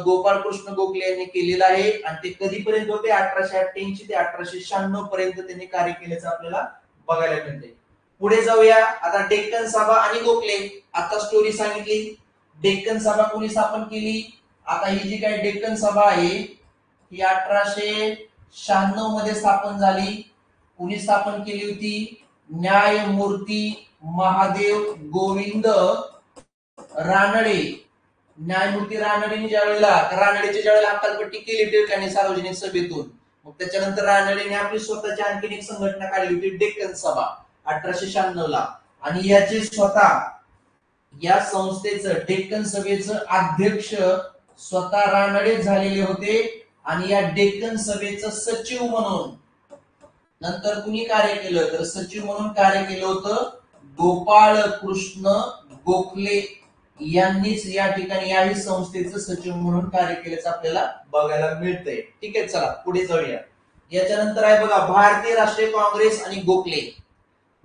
गोपाळकृष्ण गोखले यांनी केलेलं आहे. आणि ते कधीपर्यंत होते? 1888 ते 1896 पर्यंत त्यांनी कार्य केल्याचं आपल्याला बघायला मिळते. पुढे जाऊया. आता डेक्कन सभा आणि गोखले, आता स्टोरी सांगितली. डेक्कन सभा कोणी स्थापन केली? आता ही जी काही डेक्कन सभा आहे ही 1896 96 मध्ये स्थापन झाली. कुणी स्थापन केली होती? न्यायमूर्ती महादेव गोविंद रानडे. न्यायमूर्ती रानडेने रानडेच्या ज्यावेळेला हकालपट्टी केली टिळकांनी सार्वजनिक सभेतून, मग त्याच्यानंतर रानडेने आपली स्वतःची आणखीन एक संघटना काढली होती, डेक्कन सभा, 1896 ला. आणि याचे स्वतः या संस्थेचं डेक्कन सभेचं अध्यक्ष स्वतः रानडे झालेले होते. आणि या डेक्कन सभेचं सचिव म्हणून नंतर कुणी कार्य केलं? तर सचिव म्हणून कार्य केलं होतं गोपाळ कृष्ण गोखले यांनीच या ठिकाणी याही संस्थेचं सचिव म्हणून कार्य केल्याचं आपल्याला बघायला मिळतंय. ठीक आहे, चला पुढे जाऊया. याच्यानंतर आहे बघा भारतीय राष्ट्रीय काँग्रेस आणि गोखले.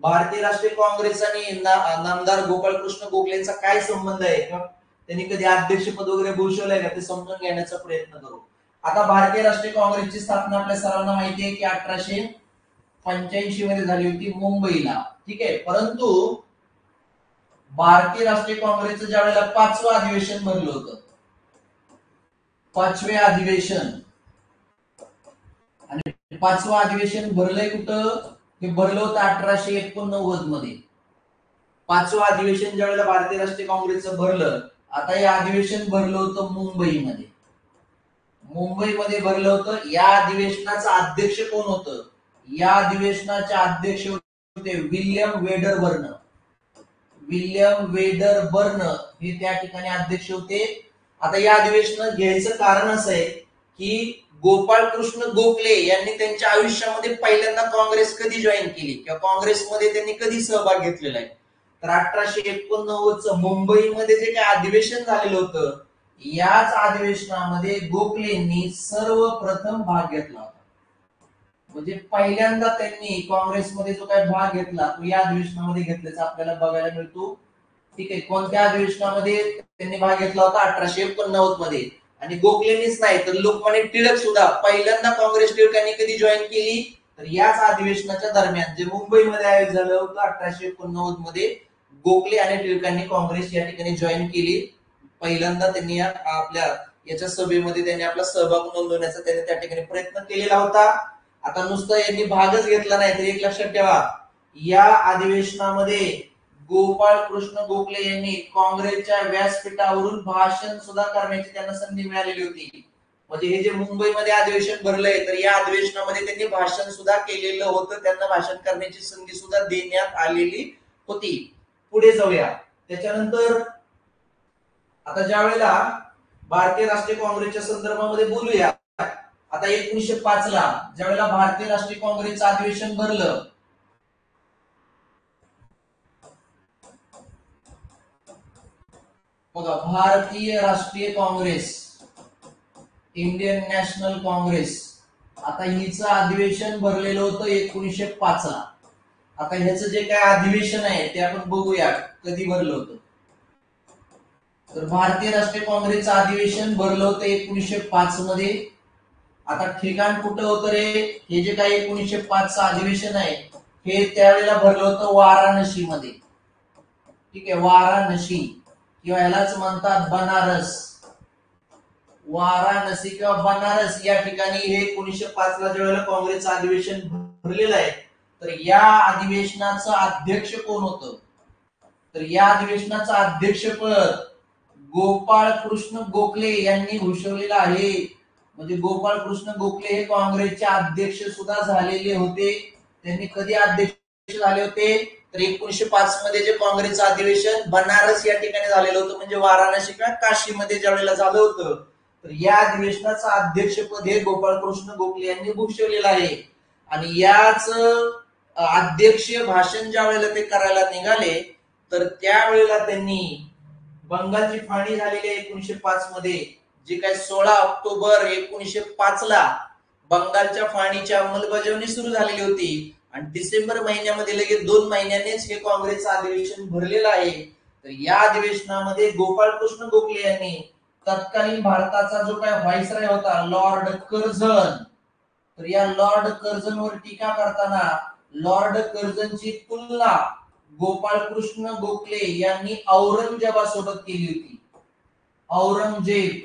भारतीय राष्ट्रीय काँग्रेस आणि नामदार गोपाळकृष्ण गोखलेंचा काय संबंध आहे, त्यांनी कधी अध्यक्षपद वगैरे भूषवलंय का, ते समजून घेण्याचा प्रयत्न करू. आता भारतीय राष्ट्रीय काँग्रेसची स्थापना आपल्या सर्वांना माहिती आहे की 1885 मध्ये झाली होती मुंबईला. ठीक आहे, परंतु भारतीय राष्ट्रीय काँग्रेसचं ज्या वेळेला 5वं अधिवेशन भरलं होतं, 5वे अधिवेशन, आणि 5वं अधिवेशन भरलंय कुठं? हे भरलं होतं 1889 मध्ये. 5वं अधिवेशन ज्या वेळेला भारतीय राष्ट्रीय काँग्रेसचं भरलं, आता हे अधिवेशन भरलं होतं मुंबईमध्ये. मुंबईमध्ये भरलं होतं. या अधिवेशनाचं अध्यक्ष कोण होतं? या अधिवेशनाचे अध्यक्ष होते विल्यम वेडरबर्न. विल्यम वेडरबर्न हे त्या ठिकाणी अध्यक्ष होते. आता या अधिवेशन घ्यायचं कारण असं आहे की गोपाळकृष्ण गोखले यांनी त्यांच्या आयुष्यामध्ये पहिल्यांदा काँग्रेस कधी जॉईन केली किंवा काँग्रेसमध्ये त्यांनी कधी सहभाग घेतलेला आहे, तर 1889च मुंबईमध्ये जे काही अधिवेशन झालेलं होतं, याच अधिवेशनामध्ये गोखलेंनी सर्वप्रथम भाग घेतला होता. म्हणजे पहिल्यांदा त्यांनी काँग्रेसमध्ये जो काही भाग घेतला तो या अधिवेशनामध्ये घेतल्याचा आपल्याला बघायला मिळतो. ठीक आहे, कोणत्या अधिवेशनामध्ये त्यांनी भाग घेतला होता? 1889 मध्ये. आणि गोखलेंनीच नाही तर लोकमान्य टिळक सुद्धा पहिल्यांदा काँग्रेस टिळकांनी कधी जॉईन केली, तर याच अधिवेशनाच्या दरम्यान जे मुंबईमध्ये आयोजित झालं होतं 1889 मध्ये, गोखले आणि टिळकांनी काँग्रेस या ठिकाणी जॉईन केली. पहिल्यांदा त्यांनी आपल्या याच्या सभेमध्ये त्यांनी आपला सहभाग नोंदवण्याचा त्यांनी त्या ठिकाणी प्रयत्न केलेला होता. आता नुसतं यांनी भागच घेतला नाही तर एक लक्षात ठेवा, या अधिवेशनामध्ये गोपाळकृष्ण गोखले यांनी काँग्रेसच्या व्यासपीठावरून भाषण सुद्धा करण्याची त्यांना संधी मिळालेली होती. म्हणजे हे जे मुंबईमध्ये अधिवेशन भरलंय, तर या अधिवेशनामध्ये त्यांनी भाषण सुद्धा केलेलं होतं. त्यांना भाषण करण्याची संधी सुद्धा देण्यात आलेली होती. पुढे जाऊया. त्याच्यानंतर आता ज्या वेळेला भारतीय राष्ट्रीय काँग्रेसच्या संदर्भामध्ये बोलूया. आता 1905 ला ज्या वेळेला भारतीय राष्ट्रीय काँग्रेसचं अधिवेशन भरलं, बघा, भारतीय राष्ट्रीय काँग्रेस, इंडियन नॅशनल काँग्रेस, आता हिचं अधिवेशन भरलेलं होतं 1905 ला. आता ह्याचं जे काय अधिवेशन आहे ते आपण बघूया कधी भरलं होतं. तर भारतीय राष्ट्रीय काँग्रेसचं अधिवेशन भरलं होतं 1905 मध्ये. आता ठिकाण कुठं होतं रे? हे जे काही 1905चं अधिवेशन आहे हे त्यावेळेला भरलं होतं वाराणसी मध्ये. ठीक आहे, वाराणसी किंवा यालाच म्हणतात बनारस. वाराणसी किंवा बनारस या ठिकाणी हे 1905 ला ज्या वेळेला काँग्रेसचं अधिवेशन भरलेलं आहे, तर या अधिवेशनाचं अध्यक्ष कोण होतं? तर या अधिवेशनाचं अध्यक्षपद गोपाळकृष्ण गोखले यांनी भूषवलेलं आहे. म्हणजे गोपाळकृष्ण गोखले हे काँग्रेसचे अध्यक्ष सुद्धा झालेले होते. त्यांनी कधी अध्यक्ष झाले होते? तर 1905 मध्ये जे काँग्रेसचं अधिवेशन बनारस या ठिकाणी झालेलं होतं, म्हणजे वाराणसी किंवा काशीमध्ये ज्या वेळेला झालं होतं, तर या अधिवेशनाचं अध्यक्षपद हे गोपाळकृष्ण गोखले यांनी भूषवलेलं आहे. आणि याच अध्यक्ष भाषण ज्या वेळेला ते करायला निघाले, तर त्यावेळेला त्यांनी बंगालची फाळणी झालेली आहे 1905 मध्ये, जी काय 16 ऑक्टोबर 1905 ला बंगालच्या फाळणीची अंमलबजावणी सुरू झालेली होती. आणि डिसेंबर महिन्यामध्ये लगेच 2 महिन्यांनीच हे काँग्रेसचं अधिवेशन भरलेलं आहे. तर या अधिवेशनामध्ये गोपाळकृष्ण गोखले यांनी तत्कालीन भारताचा जो काय व्हाईसरॉय होता लॉर्ड कर्झन, तर या लॉर्ड कर्झनवर टीका करताना लॉर्ड कर्झनची तुलना गोपाळकृष्ण गोखले यांनी औरंगजेबासोबत केली होती. औरंगजेब,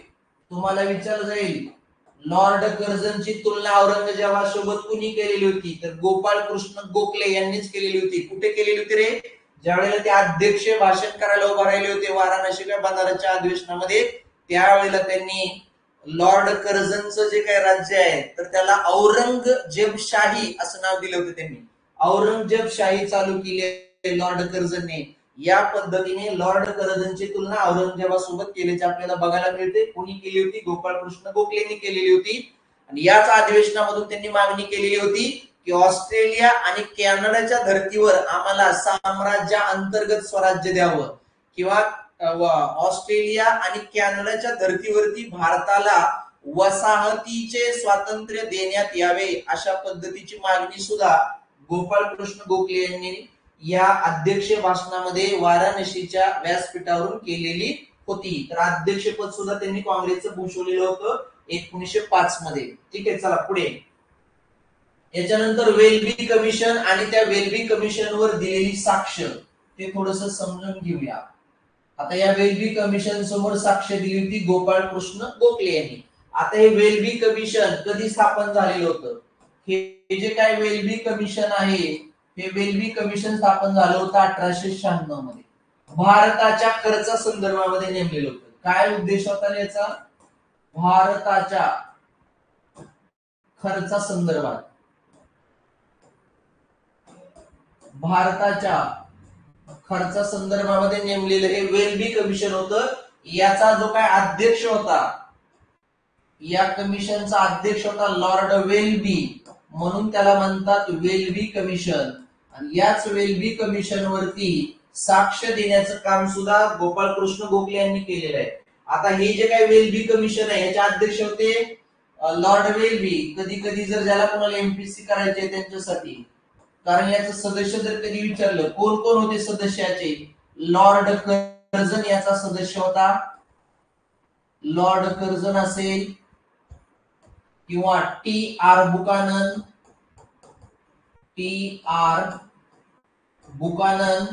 तुम्हाला विचारलं जाईल लॉर्ड कर्झनची तुलना औरंगजेबासोबत कुणी केलेली होती? तर गोपाळ कृष्ण गोखले यांनीच केलेली होती. कुठे केलेली होती रे? ज्यावेळेला ते अध्यक्ष भाषण करायला उभा राहिले होते वाराणसी किंवा बनारसच्या अधिवेशनामध्ये, त्यावेळेला त्यांनी लॉर्ड कर्झनचं जे काही राज्य आहे तर त्याला औरंगजेबशाही असं नाव दिलं होतं त्यांनी. औरंगजेबशाही चालू केली आहे लॉर्ड कर्झनने. या पद्धतीने लॉर्ड कर्झनची तुलना औरंगजेबासोबत केल्याची आपल्याला बघायला मिळते. कोणी केली होती? गोपाळकृष्ण गोखलेंनी केलेली होती. आणि याच अधिवेशनामधून त्यांनी मागणी केलेली होती की ऑस्ट्रेलिया आणि कॅनडाच्या धर्तीवर आम्हाला साम्राज्या अंतर्गत स्वराज्य द्यावं, किंवा ऑस्ट्रेलिया आणि कॅनडाच्या धर्तीवरती भारताला वसाहतीचे स्वातंत्र्य देण्यात यावे, अशा पद्धतीची मागणी सुद्धा गोपाळकृष्ण गोखले यांनी या अध्यक्ष भाषणामध्ये वाराणसीच्या व्यासपीठावरून केलेली होती. तर अध्यक्षपद सुद्धा त्यांनी काँग्रेसचं भूषवलेलं होतं 1905 मध्ये. ठीक आहे, चला पुढे. याच्यानंतर वेल्बी कमिशन आणि त्या वेल्बी कमिशनवर दिलेली साक्ष ते थोडस समजून घेऊया. आता या वेल्बी कमिशन समोर साक्ष दिली होती गोपाळकृष्ण गोखले यांनी. आता हे वेल्बी कमिशन कधी स्थापन झालेलं होतं? हे जे काय वेल्बी कमिशन आहे, हे वेल्बी कमिशन स्थापन झालं होतं 1896 मध्ये. भारताच्या खर्चा संदर्भामध्ये नेमलेलं होतं. काय उद्देश होता याचा? भारताच्या खर्चा संदर्भात, भारताच्या खर्चा संदर्भामध्ये नेमलेलं हे वेल्बी कमिशन होतं. याचा जो काय अध्यक्ष होता, या कमिशनचा अध्यक्ष होता लॉर्ड वेल्बी, म्हणून त्याला म्हणतात वेल्बी कमिशन. आणि याच वेल्बी कमिशन वरती साक्ष देण्याचं काम सुद्धा गोपाळकृष्ण गोखले यांनी केलेलं आहे. आता हे जे काही वेल्बी कमिशन आहे याचे अध्यक्ष होते लॉर्ड वेल्बी. कधी कधी जर ज्याला कोणाला एमपीसी करायचे त्यांच्यासाठी, कारण याचं सदस्य जर कधी विचारलं कोण कोण होते सदस्याचे, लॉर्ड कर्झन याचा सदस्य होता, लॉर्ड कर्झन असेल, किंवा T R Buchanan, T R Buchanan,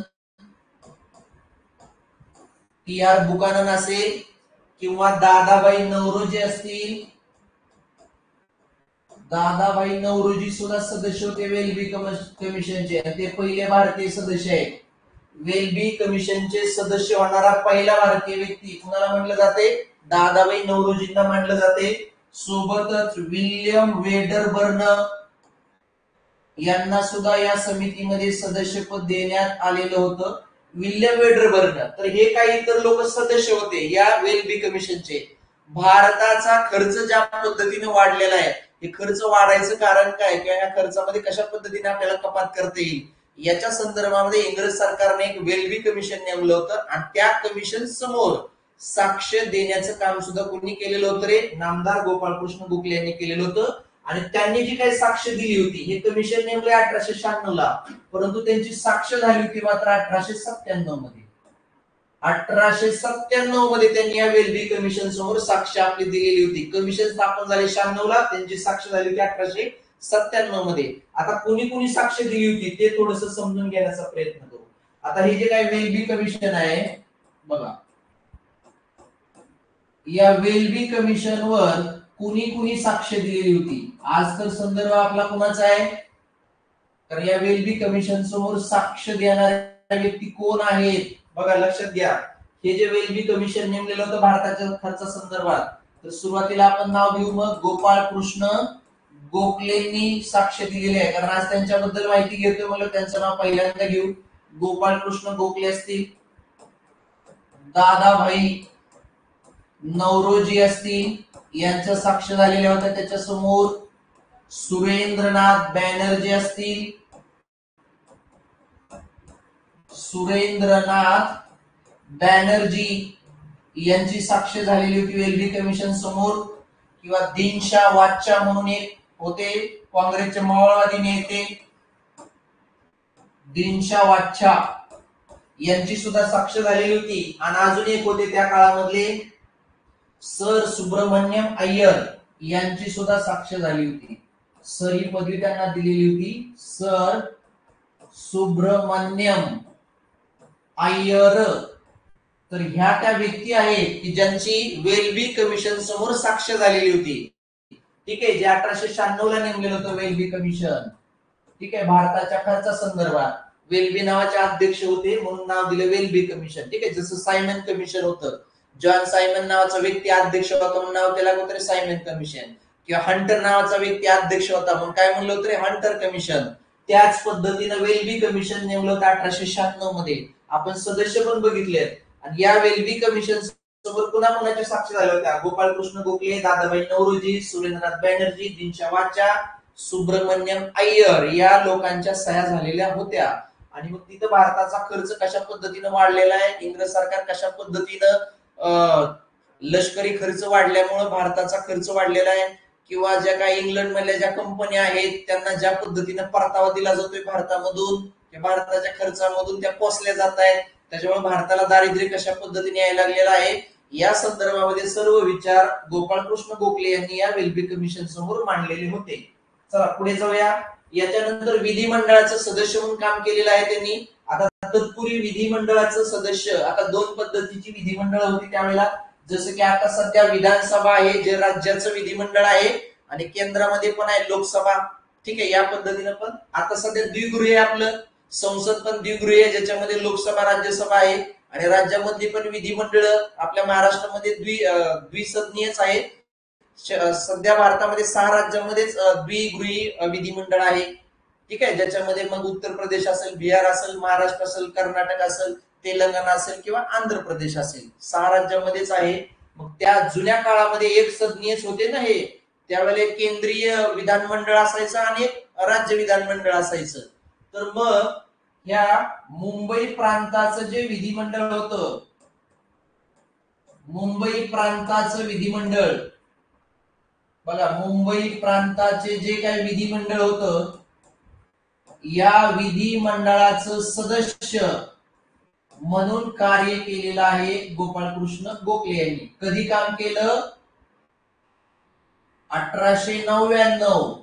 T R Buchanan असेल, किंवा दादाबाई नौरोजी असतील. दादाबाई नौरोजी सुद्धा सदस्य होते वेल्बी कमिशनचे. ते पहिले भारतीय सदस्य आहेत. वेल्बी कमिशनचे सदस्य होणारा पहिला भारतीय व्यक्ती कुणाला म्हणलं जाते? दादाबाई नौरोजींना म्हणलं जाते. सोबतच विल्यम वेडरबर्न यांना सुद्धा या समितीमध्ये सदस्यपद देण्यात आलेलं होतं. विल्यम वेडरबर्न, तर हे काही इतर लोक सदस्य होते या वेल्बी कमिशनचे. भारताचा खर्च ज्या पद्धतीने वाढलेला आहे, हे खर्च वाढायचं कारण काय, किंवा या खर्चामध्ये कशा पद्धतीने आपल्याला कपात करता येईल, याच्या संदर्भामध्ये इंग्रज सरकारने एक वेल्बी कमिशन नेमलं होतं. आणि त्या कमिशन समोर साक्ष देण्याचं काम सुद्धा कोणी केलेलं होतं रे? नामदार गोपाळकृष्ण गोखले यांनी केलेलं होतं. आणि त्यांनी जी काही साक्ष दिली होती, हे कमिशन नेमले 1896 ला, परंतु त्यांची साक्ष झाली होती मात्र 1897 मध्ये. 1897 मध्ये त्यांनी या वेल्बी कमिशन समोर साक्ष आपली दिलेली होती. कमिशन स्थापन झाले 96 ला, त्यांची साक्ष झाली होती 1897 मध्ये. आता कुणी कुणी साक्ष दिली होती ते थोडस समजून घेण्याचा प्रयत्न करू. आता हे जे काही वेल्बी कमिशन आहे बघा, या वेल्बी कमिशनवर कुणी कुणी साक्ष दिलेली होती? आज तर संदर्भ आपला कुणाचा आहे? तर या वेल्बी कमिशन समोर साक्ष देणारे व्यक्ती कोण आहेत? बघा लक्षात घ्या. हे जे वेल्बी कमिशन नेमलेलं होतं भारताच्या खर्चा संदर्भात, तर सुरुवातीला आपण नाव घेऊ मग गोपाळकृष्ण गोखलेंनी साक्ष दिलेली आहे. कारण आज त्यांच्याबद्दल माहिती घेतोय मला त्यांचं नाव पहिल्यांदा घेऊ. गोपाळकृष्ण गोखले असतील, दादाभाई नौरोजी असतील, यांचं साक्ष झालेल्या होत्या. त्याच्या समोर सुरेंद्रनाथ बॅनर्जी असतील, सुरेंद्रनाथ बॅनर्जी यांची साक्ष झालेली होती वेल्बी कमिशन समोर. किंवा दिनशा वाचा म्हणून एक होते काँग्रेसचे मावळवादी नेते, दिनशा वाचा यांची सुद्धा साक्ष झालेली होती. आणि अजून एक होते त्या काळामधले सर सुब्रमण्यम अय्यर यांची सुद्धा साक्ष झाली होती. सर ही पदवी त्यांना दिलेली होती, सर सुब्रमण्यम अय्यर. तर ह्या त्या व्यक्ती आहेत की ज्यांची वेल्बी कमिशन समोर साक्ष झालेली होती. ठीक आहे, जे 1896 ला नेमलेलं होतं वेल्बी कमिशन. ठीक आहे, भारताच्या खर्चासंदर्भात वेल्बी नावाचे अध्यक्ष होते म्हणून नाव दिलं वेल्बी कमिशन. ठीक आहे, जसं सायमन कमिशन होतं, जॉन सायमन नावाचा व्यक्ती अध्यक्ष होता म्हणून नाव त्याला होतं सायमन कमिशन, किंवा हंटर नावाचा व्यक्ती अध्यक्ष होता म्हणून काय म्हणलं होतं हंटर कमिशन. त्याच पद्धतीनं वेल्बी कमिशन नेमलं होतं 1896 मध्ये. आपण सदस्य पण बघितले, आणि या वेल्बी कमिशन सोबत कुणाकुणाच्या साक्षी झाल्या होत्या? गोपाळकृष्ण गोखले, दादाभाई नौरोजी, सुरेंद्रनाथ बॅनर्जी, दिनशा वाचा, सुब्रमण्यम अय्यर या लोकांच्या सह्या झालेल्या होत्या. आणि मग तिथं भारताचा खर्च कशा पद्धतीनं वाढलेला आहे, इंग्रज सरकार कशा पद्धतीनं लष्करी खर्च वाढल्यामुळे भारताचा खर्च वाढलेला आहे, किंवा ज्या काही इंग्लंड मधल्या ज्या कंपन्या आहेत त्यांना ज्या पद्धतीनं परतावा दिला जातोय भारतामधून, भारताच्या खर्चामधून त्या पोचल्या जात आहेत, त्याच्यामुळे भारताला दारिद्र्य कशा पद्धतीने यायला लागलेलं आहे, या संदर्भामध्ये सर्व विचार गोपाळकृष्ण गोखले यांनी या वेल्बी कमिशन समोर मांडलेले होते. चला पुढे जाऊया. याच्यानंतर विधिमंडळाचं सदस्य म्हणून काम केलेलं आहे त्यांनी. आता तत्पूर्वी विधिमंडळाचं सदस्य, आता दोन पद्धतीची विधिमंडळ होती त्यावेळेला. जसं की आता सध्या विधानसभा आहे जे राज्याचं विधिमंडळ आहे, आणि केंद्रामध्ये पण आहे लोकसभा. ठीक आहे, या पद्धतीनं पण आता सध्या द्विगृह आहे आपलं, संसद पण द्विगृह आहे ज्याच्यामध्ये लोकसभा राज्यसभा आहे, आणि राज्यामध्ये पण विधिमंडळ आपल्या महाराष्ट्रामध्ये द्विसदनीयच आहे. सध्या भारतामध्ये 6 राज्यांमध्येच द्विगृही विधिमंडळ आहे. ठीक आहे, ज्याच्यामध्ये मग उत्तर प्रदेश असेल, बिहार असेल, महाराष्ट्र असेल, कर्नाटक असेल, तेलंगणा असेल किंवा आंध्र प्रदेश असेल, 6 राज्यांमध्येच आहे. मग त्या जुन्या काळामध्ये एक सदनीयच होते ना हे, त्यावेळेला केंद्रीय विधानमंडळ असायचं आणि राज्य विधानमंडळ असायचं. तर मग ह्या मुंबई प्रांताचं जे विधिमंडळ होतं, मुंबई प्रांताचं विधिमंडळ बघा, मुंबई प्रांताचे जे काही विधिमंडळ होतं, या विधिमंडळाचं सदस्य म्हणून कार्य केलेलं आहे गोपाळकृष्ण गोखले यांनी. कधी काम केलं? 1899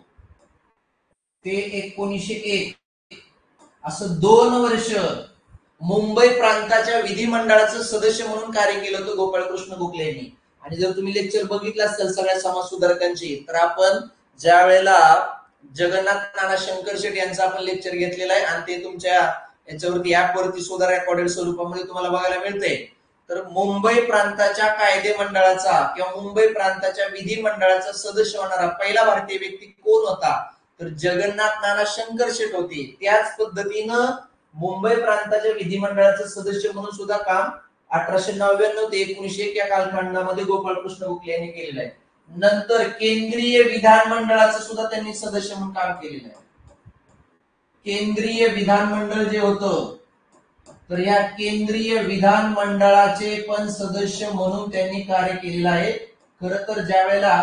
ते 1901, असं 2 वर्ष मुंबई प्रांताच्या विधिमंडळाचं सदस्य म्हणून कार्य केलं होतं गोपाळकृष्ण गोखले यांनी. आणि जर तुम्ही लेक्चर बघितलं असेल सगळ्या समाज सुधारकांची, तर आपण ज्या वेळेला जगन्नाथ नाना शंकर शेट यांचं आपण लेक्चर घेतलेलं आहे, आणि ते तुमच्या याच्यावरती ऍपवरती सुद्धा रेकॉर्डेड स्वरूपामध्ये तुम्हाला बघायला मिळते. तर मुंबई प्रांताच्या कायदे मंडळाचा किंवा मुंबई प्रांताच्या विधिमंडळाचा सदस्य होणारा पहिला भारतीय व्यक्ती कोण होता? तर जगन्नाथ नाना शंकर शेट होते. त्याच पद्धतीनं मुंबई प्रांताच्या विधिमंडळाचं सदस्य म्हणून सुद्धा काम 1899 ते 1901 या कालखंडामध्ये गोपाळकृष्ण गोखले यांनी केलेलं आहे. नंतर केंद्रीय विधानमंडळाचं सुद्धा त्यांनी सदस्य म्हणून काम केलेलं आहे. केंद्रीय विधानमंडळ जे होतं, तर या केंद्रीय विधानमंडळाचे पण सदस्य म्हणून त्यांनी कार्य केलेलं आहे. खरं तर ज्या वेळेला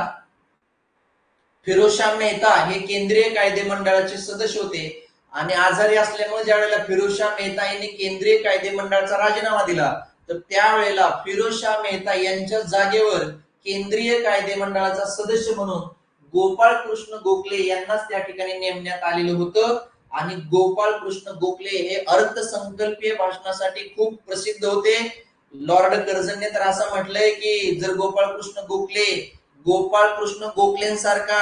फिरोजशाह मेहता हे केंद्रीय कायदे मंडळाचे सदस्य होते, आणि आजारी असल्यामुळे ज्या वेळेला फिरोजशाह मेहता यांनी केंद्रीय कायदे मंडळाचा राजीनामा दिला, तर त्यावेळेला फिरोजशाह मेहता यांच्या जागेवर केंद्रीय कायदे मंडळाचा सदस्य म्हणून गोपाळकृष्ण गोखले यांनाच त्या ठिकाणी नेमण्यात आलेलं होतं. आणि गोपाळकृष्ण गोखले हे अर्थसंकल्पीय भाषणासाठी खूप प्रसिद्ध होते. लॉर्ड कर्झनने तर असं म्हटलंय की जर गोपाळकृष्ण गोखलेंसारखा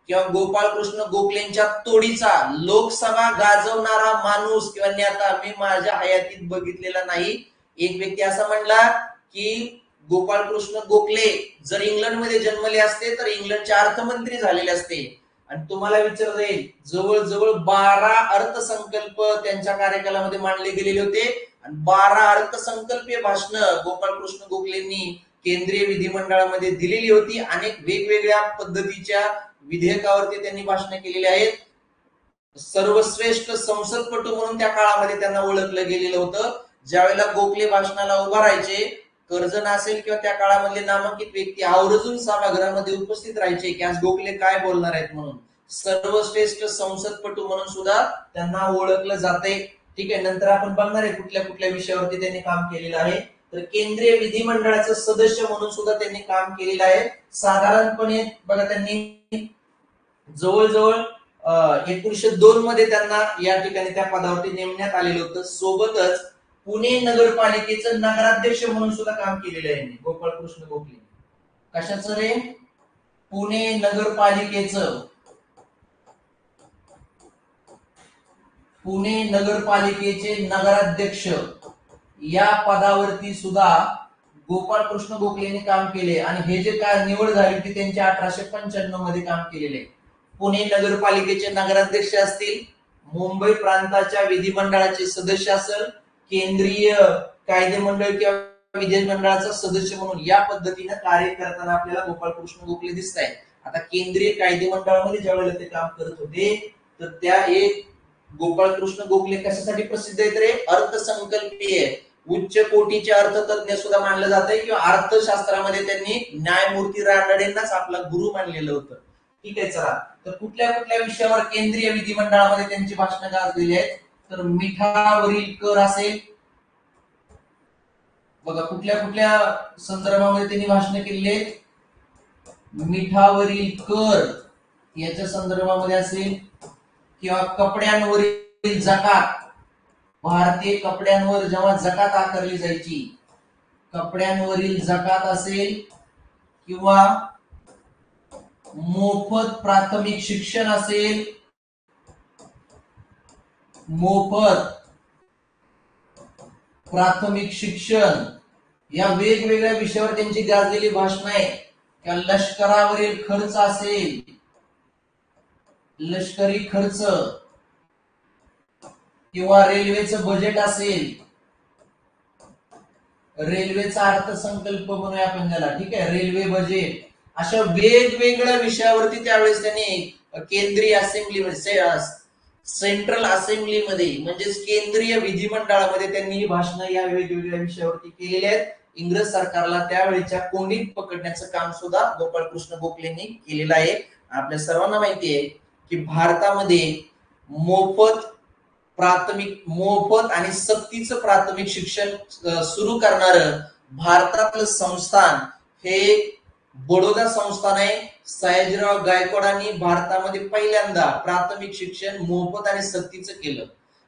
किंवा गोपाळकृष्ण गोखलेंच्या तोडीचा लोकसभा गाजवणारा माणूस किंवा नेता मी माझ्या हयातीत बघितलेला नाही. एक व्यक्ती असा म्हणला की गोपाळकृष्ण गोखले जर इंग्लंडमध्ये जन्मले असते तर इंग्लंडचे अर्थमंत्री झालेले असते. आणि तुम्हाला विचारता येईल, जवळजवळ 12 अर्थसंकल्प त्यांच्या कार्यकालामध्ये मांडले गेलेले होते, आणि 12 अर्थसंकल्पीय भाषणं गोपाळकृष्ण गोखलेंनी केंद्रीय विधिमंडळामध्ये दिलेली होती. अनेक वेगवेगळ्या पद्धतीच्या विधेयकावरती त्यांनी भाषण केलेली आहेत. सर्वश्रेष्ठ संसदपटू म्हणून त्या काळामध्ये त्यांना ओळखलं गेलेलं होतं. ज्यावेळेला गोखले भाषणाला उभा राहायचे, कर्जन असेल किंवा त्या काळामधले नामांकित व्यक्ती आवर्जून सभागृहामध्ये उपस्थित राहायचे की आज गोखले काय बोलणार आहेत म्हणून. सर्वश्रेष्ठ संसदपटू म्हणून सुद्धा त्यांना ओळखलं जाते. ठीक आहे, नंतर आपण बघणार आहे कुठल्या कुठल्या विषयावरती त्यांनी काम केलेलं आहे. तर केंद्रीय विधिमंडळाचं सदस्य म्हणून सुद्धा त्यांनी काम केलेलं आहे. साधारणपणे बघा, त्यांनी जवळजवळ 1902 मध्ये त्यांना या ठिकाणी त्या पदावरती नेमण्यात आलेलं होतं. सोबतच पुणे नगराध्यक्ष म्हणून सुद्धा काम केलेलं आहे गोपाळकृष्ण गोखले. कशाचं रे? पुणे नगरपालिकेचं पुणे नगरपालिकेचे नगराध्यक्ष या पदावरती सुद्धा गोपाळकृष्ण गोखले यांनी काम केले आणि हे जे काय निवड झाली ती त्यांच्या 1895 मध्ये काम केलेले. पुणे नगरपालिकेचे नगराध्यक्ष असतील, मुंबई प्रांताच्या विधिमंडळाचे सदस्य असेल, केंद्रीय कायदे मंडळ किंवा विधिमंडळाचा सदस्य म्हणून या पद्धतीने कार्य करताना आपल्याला गोपाळकृष्ण गोखले दिसत आहेत. आता केंद्रीय कायदे मंडळामध्ये ज्यावेळेला ते काम करत होते तर त्या एक गोपाळकृष्ण गोखले कशासाठी प्रसिद्ध आहेत रे? अर्थसंकल्पीय उच्च कोटीचे अर्थतज्ञ सुद्धा मानलं जात आहे किंवा अर्थशास्त्रामध्ये त्यांनी न्यायमूर्ती रानडेंनाच आपला गुरु मानलेलं होतं. ठीक आहे, चला तर कुठल्या कुठल्या विषयावर केंद्रीय विधिमंडळामध्ये त्यांची भाषणं गाजलेली आहेत? तर मिठावरील कर असेल बघा, कुठल्या कुठल्या संदर्भामध्ये त्यांनी भाषण केलेली आहेत? मिठावरील कर याच्या संदर्भामध्ये असेल किंवा कपड्यांवरील जकात, भारतीय कपड्यांवर जेव्हा जकात आकारली जायची, कपड्यांवरील जकात असेल किंवा मोफत प्राथमिक शिक्षण असेल, मोफत प्राथमिक शिक्षण या वेगवेगळ्या विषयावर त्यांची गाजलेली भाषण आहे. किंवा लष्करावरील खर्च असेल, लष्करी खर्च किंवा रेल्वेचं बजेट असेल, रेल्वेचा अर्थसंकल्प म्हणूया आपण त्याला, ठीक आहे, रेल्वे बजेट, अशा वेगवेगळ्या विषयावरती त्यावेळेस त्यांनी केंद्रीय असेंब्लीमध्ये, सेंट्रल असेंब्लीमध्ये म्हणजेच केंद्रीय विधिमंडळामध्ये त्यांनी ही भाषणं या वेगवेगळ्या विषयावरती केलेली आहेत. इंग्रज सरकारला त्यावेळेच्या कोंडीत पकडण्याचं काम सुद्धा गोपाळकृष्ण गोखलेंनी केलेलं आहे. आपल्या सर्वांना माहिती आहे की भारतामध्ये मोफत आणि सक्तीचं प्राथमिक शिक्षण सुरू करणारं भारतातलं संस्थान हे बडोदा संस्थान आहे. सयाजीराव गायकवाडांनी भारतामध्ये पहिल्यांदा प्राथमिक शिक्षण मोफत आणि सक्तीचं केलं.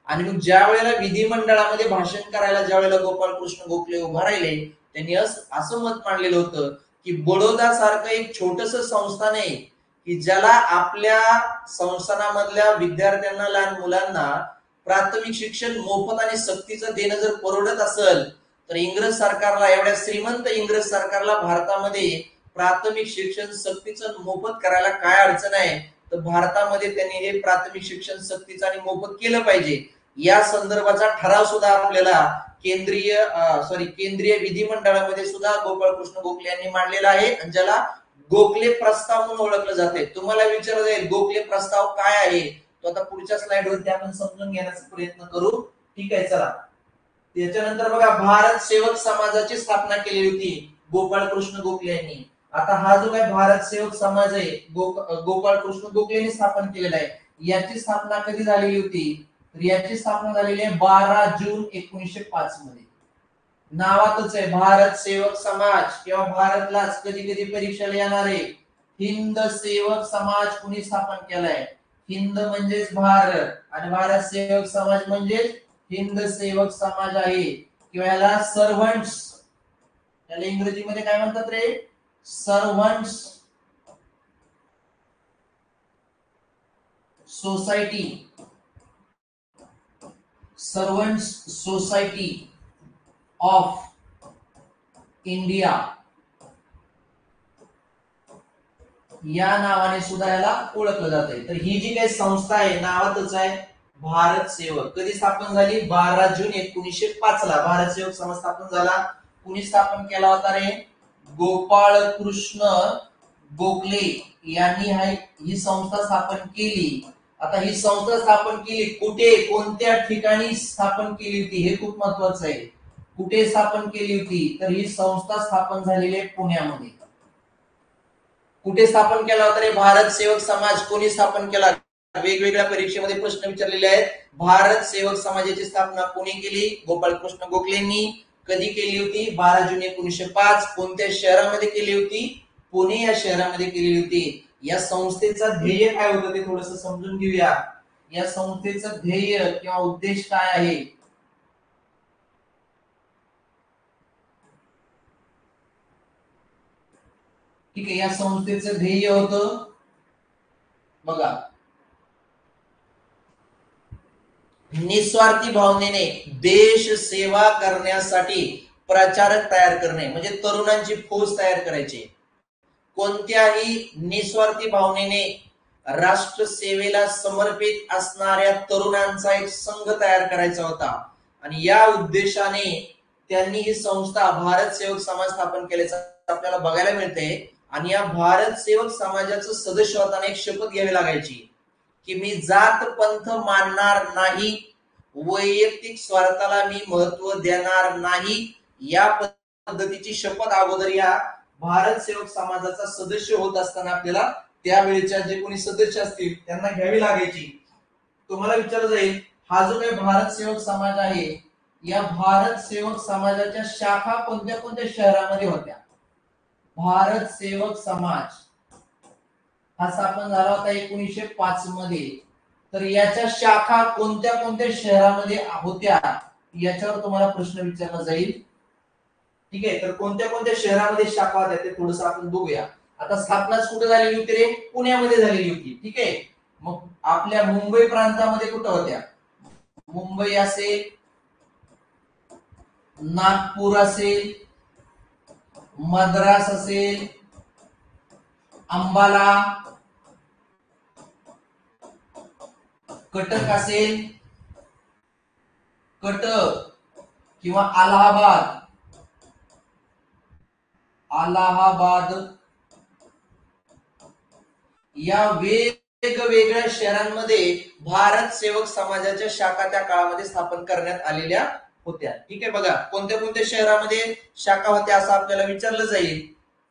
आणि मग ज्या वेळेला विधिमंडळामध्ये भाषण करायला ज्या वेळेला गोपाळकृष्ण गोखले उभा राहिले, त्यांनी असं मत मांडलेलं होतं की बडोदा सारखं एक छोटस संस्थान आहे की ज्याला आपल्या संस्थानामधल्या विद्यार्थ्यांना, लहान मुलांना प्राथमिक शिक्षण मोफत आणि सक्तीचं देणं जर परवडत असेल तर इंग्रज सरकारला, एवढ्या श्रीमंत इंग्रज सरकारला भारतामध्ये प्राथमिक शिक्षण सक्तीचं मोफत करायला काय अडचण आहे? तर भारतामध्ये त्यांनी हे प्राथमिक शिक्षण सक्तीचं आणि मोफत केलं पाहिजे या संदर्भाचा ठराव सुद्धा आपल्याला केंद्रीय विधिमंडळामध्ये सुद्धा गोपाळकृष्ण गोखले यांनी मांडलेला आहे आणि ज्याला गोखले प्रस्ताव म्हणून ओळखलं जाते. तुम्हाला विचारलं जाईल गोखले प्रस्ताव काय आहे, तो आता पुढच्या स्लाइड वरती आपण समजून घेण्याचा प्रयत्न करू. ठीक आहे, चला. त्याच्यानंतर बघा, भारत सेवक समाजाची स्थापना केली होती गोपाळकृष्ण गोखले यांनी. आता हा जो काय भारत सेवक समाज आहे गोपाळकृष्ण गोखले यांनी स्थापन केलेला आहे, याची स्थापना कधी झालेली होती? तर याची स्थापना झालेली आहे 12 जून 1905 मध्ये. नावातच आहे भारत सेवक समाज किंवा भारतलाच कधी कधी परीक्षेला येणार आहे हिंद सेवक समाज कुणी स्थापन केलाय? हिंद म्हणजेच भारत आणि भारत सेवक समाज म्हणजेच हिंद सेवक समाज आहे किंवा याला सर्व्हंट्स, याला इंग्रजीमध्ये काय म्हणतात रे? Servants society, servants society of India या नावाने सुद्धा याला ओळखलं जाते. तर ही जी काही संस्था आहे नावातच आहे भारत सेवक. कधी स्थापन झाली? 12 जून 1905 ला भारत सेवक समाज स्थापन झाला. कुणी स्थापन केला होता रे? गोपाळकृष्ण गोखले यांनी ही संस्था स्थापन केली. आता ही संस्था स्थापन केली कुठे, कोणत्या ठिकाणी स्थापन केली होती हे खूप महत्वाचं आहे. कुठे स्थापन केली होती? तर ही संस्था स्थापन झालेली आहे पुण्यामध्ये. कुठे स्थापन केला होता रे भारत सेवक समाज? कोणी स्थापन केला? वेगवेगळ्या परीक्षेमध्ये प्रश्न विचारलेले आहेत. भारत सेवक समाजाची स्थापना कोणी केली? गोपाळकृष्ण गोखलेंनी. कधी केली होती? 12 जून 1905. कोणत्या शहरामध्ये केली होती? पुणे या शहरामध्ये केली होती. या संस्थेचं ध्येय काय होतं ते थोडंसं समजून घेऊया. या संस्थेचं ध्येय किंवा उद्देश काय आहे? ठीक आहे, या संस्थेचं ध्येय होतं बघा, निस्वार्थी भावनेने देश सेवा करण्यासाठी प्रचारक तयार करणे, म्हणजे तरुणांची फौज तयार करायची. कोणत्याही निस्वार्थी भावनेने राष्ट्र सेवेला समर्पित असणाऱ्या तरुणांचा एक संघ तयार करायचा होता आणि या उद्देशाने त्यांनी ही संस्था भारत सेवक समाज स्थापन केल्याचं आपल्याला बघायला मिळते. आणि या भारत सेवक समाजाचं सदस्य होताना एक शपथ घ्यावी लागायची की मी जात पंथ मानणार नाही, वैयक्तिक स्वार्थाला मी महत्व देणार नाही, या पद्धतीची शपथ अगोदर या भारत सेवक समाजाचा सदस्य होत असताना आपल्याला त्यावेळेच्या जे कोणी सदस्य असतील त्यांना घ्यावी लागायची. तुम्हाला विचारलं जाईल हा जो काही भारत सेवक समाज आहे, या भारत सेवक समाजाच्या शाखा कोणत्या कोणत्या शहरामध्ये होत्या? भारत सेवक समाज हा स्थापन झाला होता 1905 मध्ये. तर याच्या शाखा कोणत्या कोणत्या शहरामध्ये होत्या याच्यावर तुम्हाला प्रश्न विचारला जाईल. ठीक आहे, तर कोणत्या कोणत्या शहरामध्ये शाखा होत्या ते थोडस आपण बघूया. आता स्थापना कुठे झालेली होती रे? पुण्यामध्ये झालेली होती. ठीक आहे, मग आपल्या मुंबई प्रांतामध्ये कुठं होत्या? मुंबई असेल, नागपूर असेल, मद्रास असेल, अंबाला, कटक असेल, कटक किंवा अलाहाबाद, अलाहाबाद या वेगवेगळ्या शहरांमध्ये भारत सेवक समाजाच्या शाखा त्या काळामध्ये स्थापन करण्यात आलेल्या होत्या. ठीक आहे, बघा कोणत्या कोणत्या शहरामध्ये शाखा होत्या असं आपल्याला विचारलं जाईल.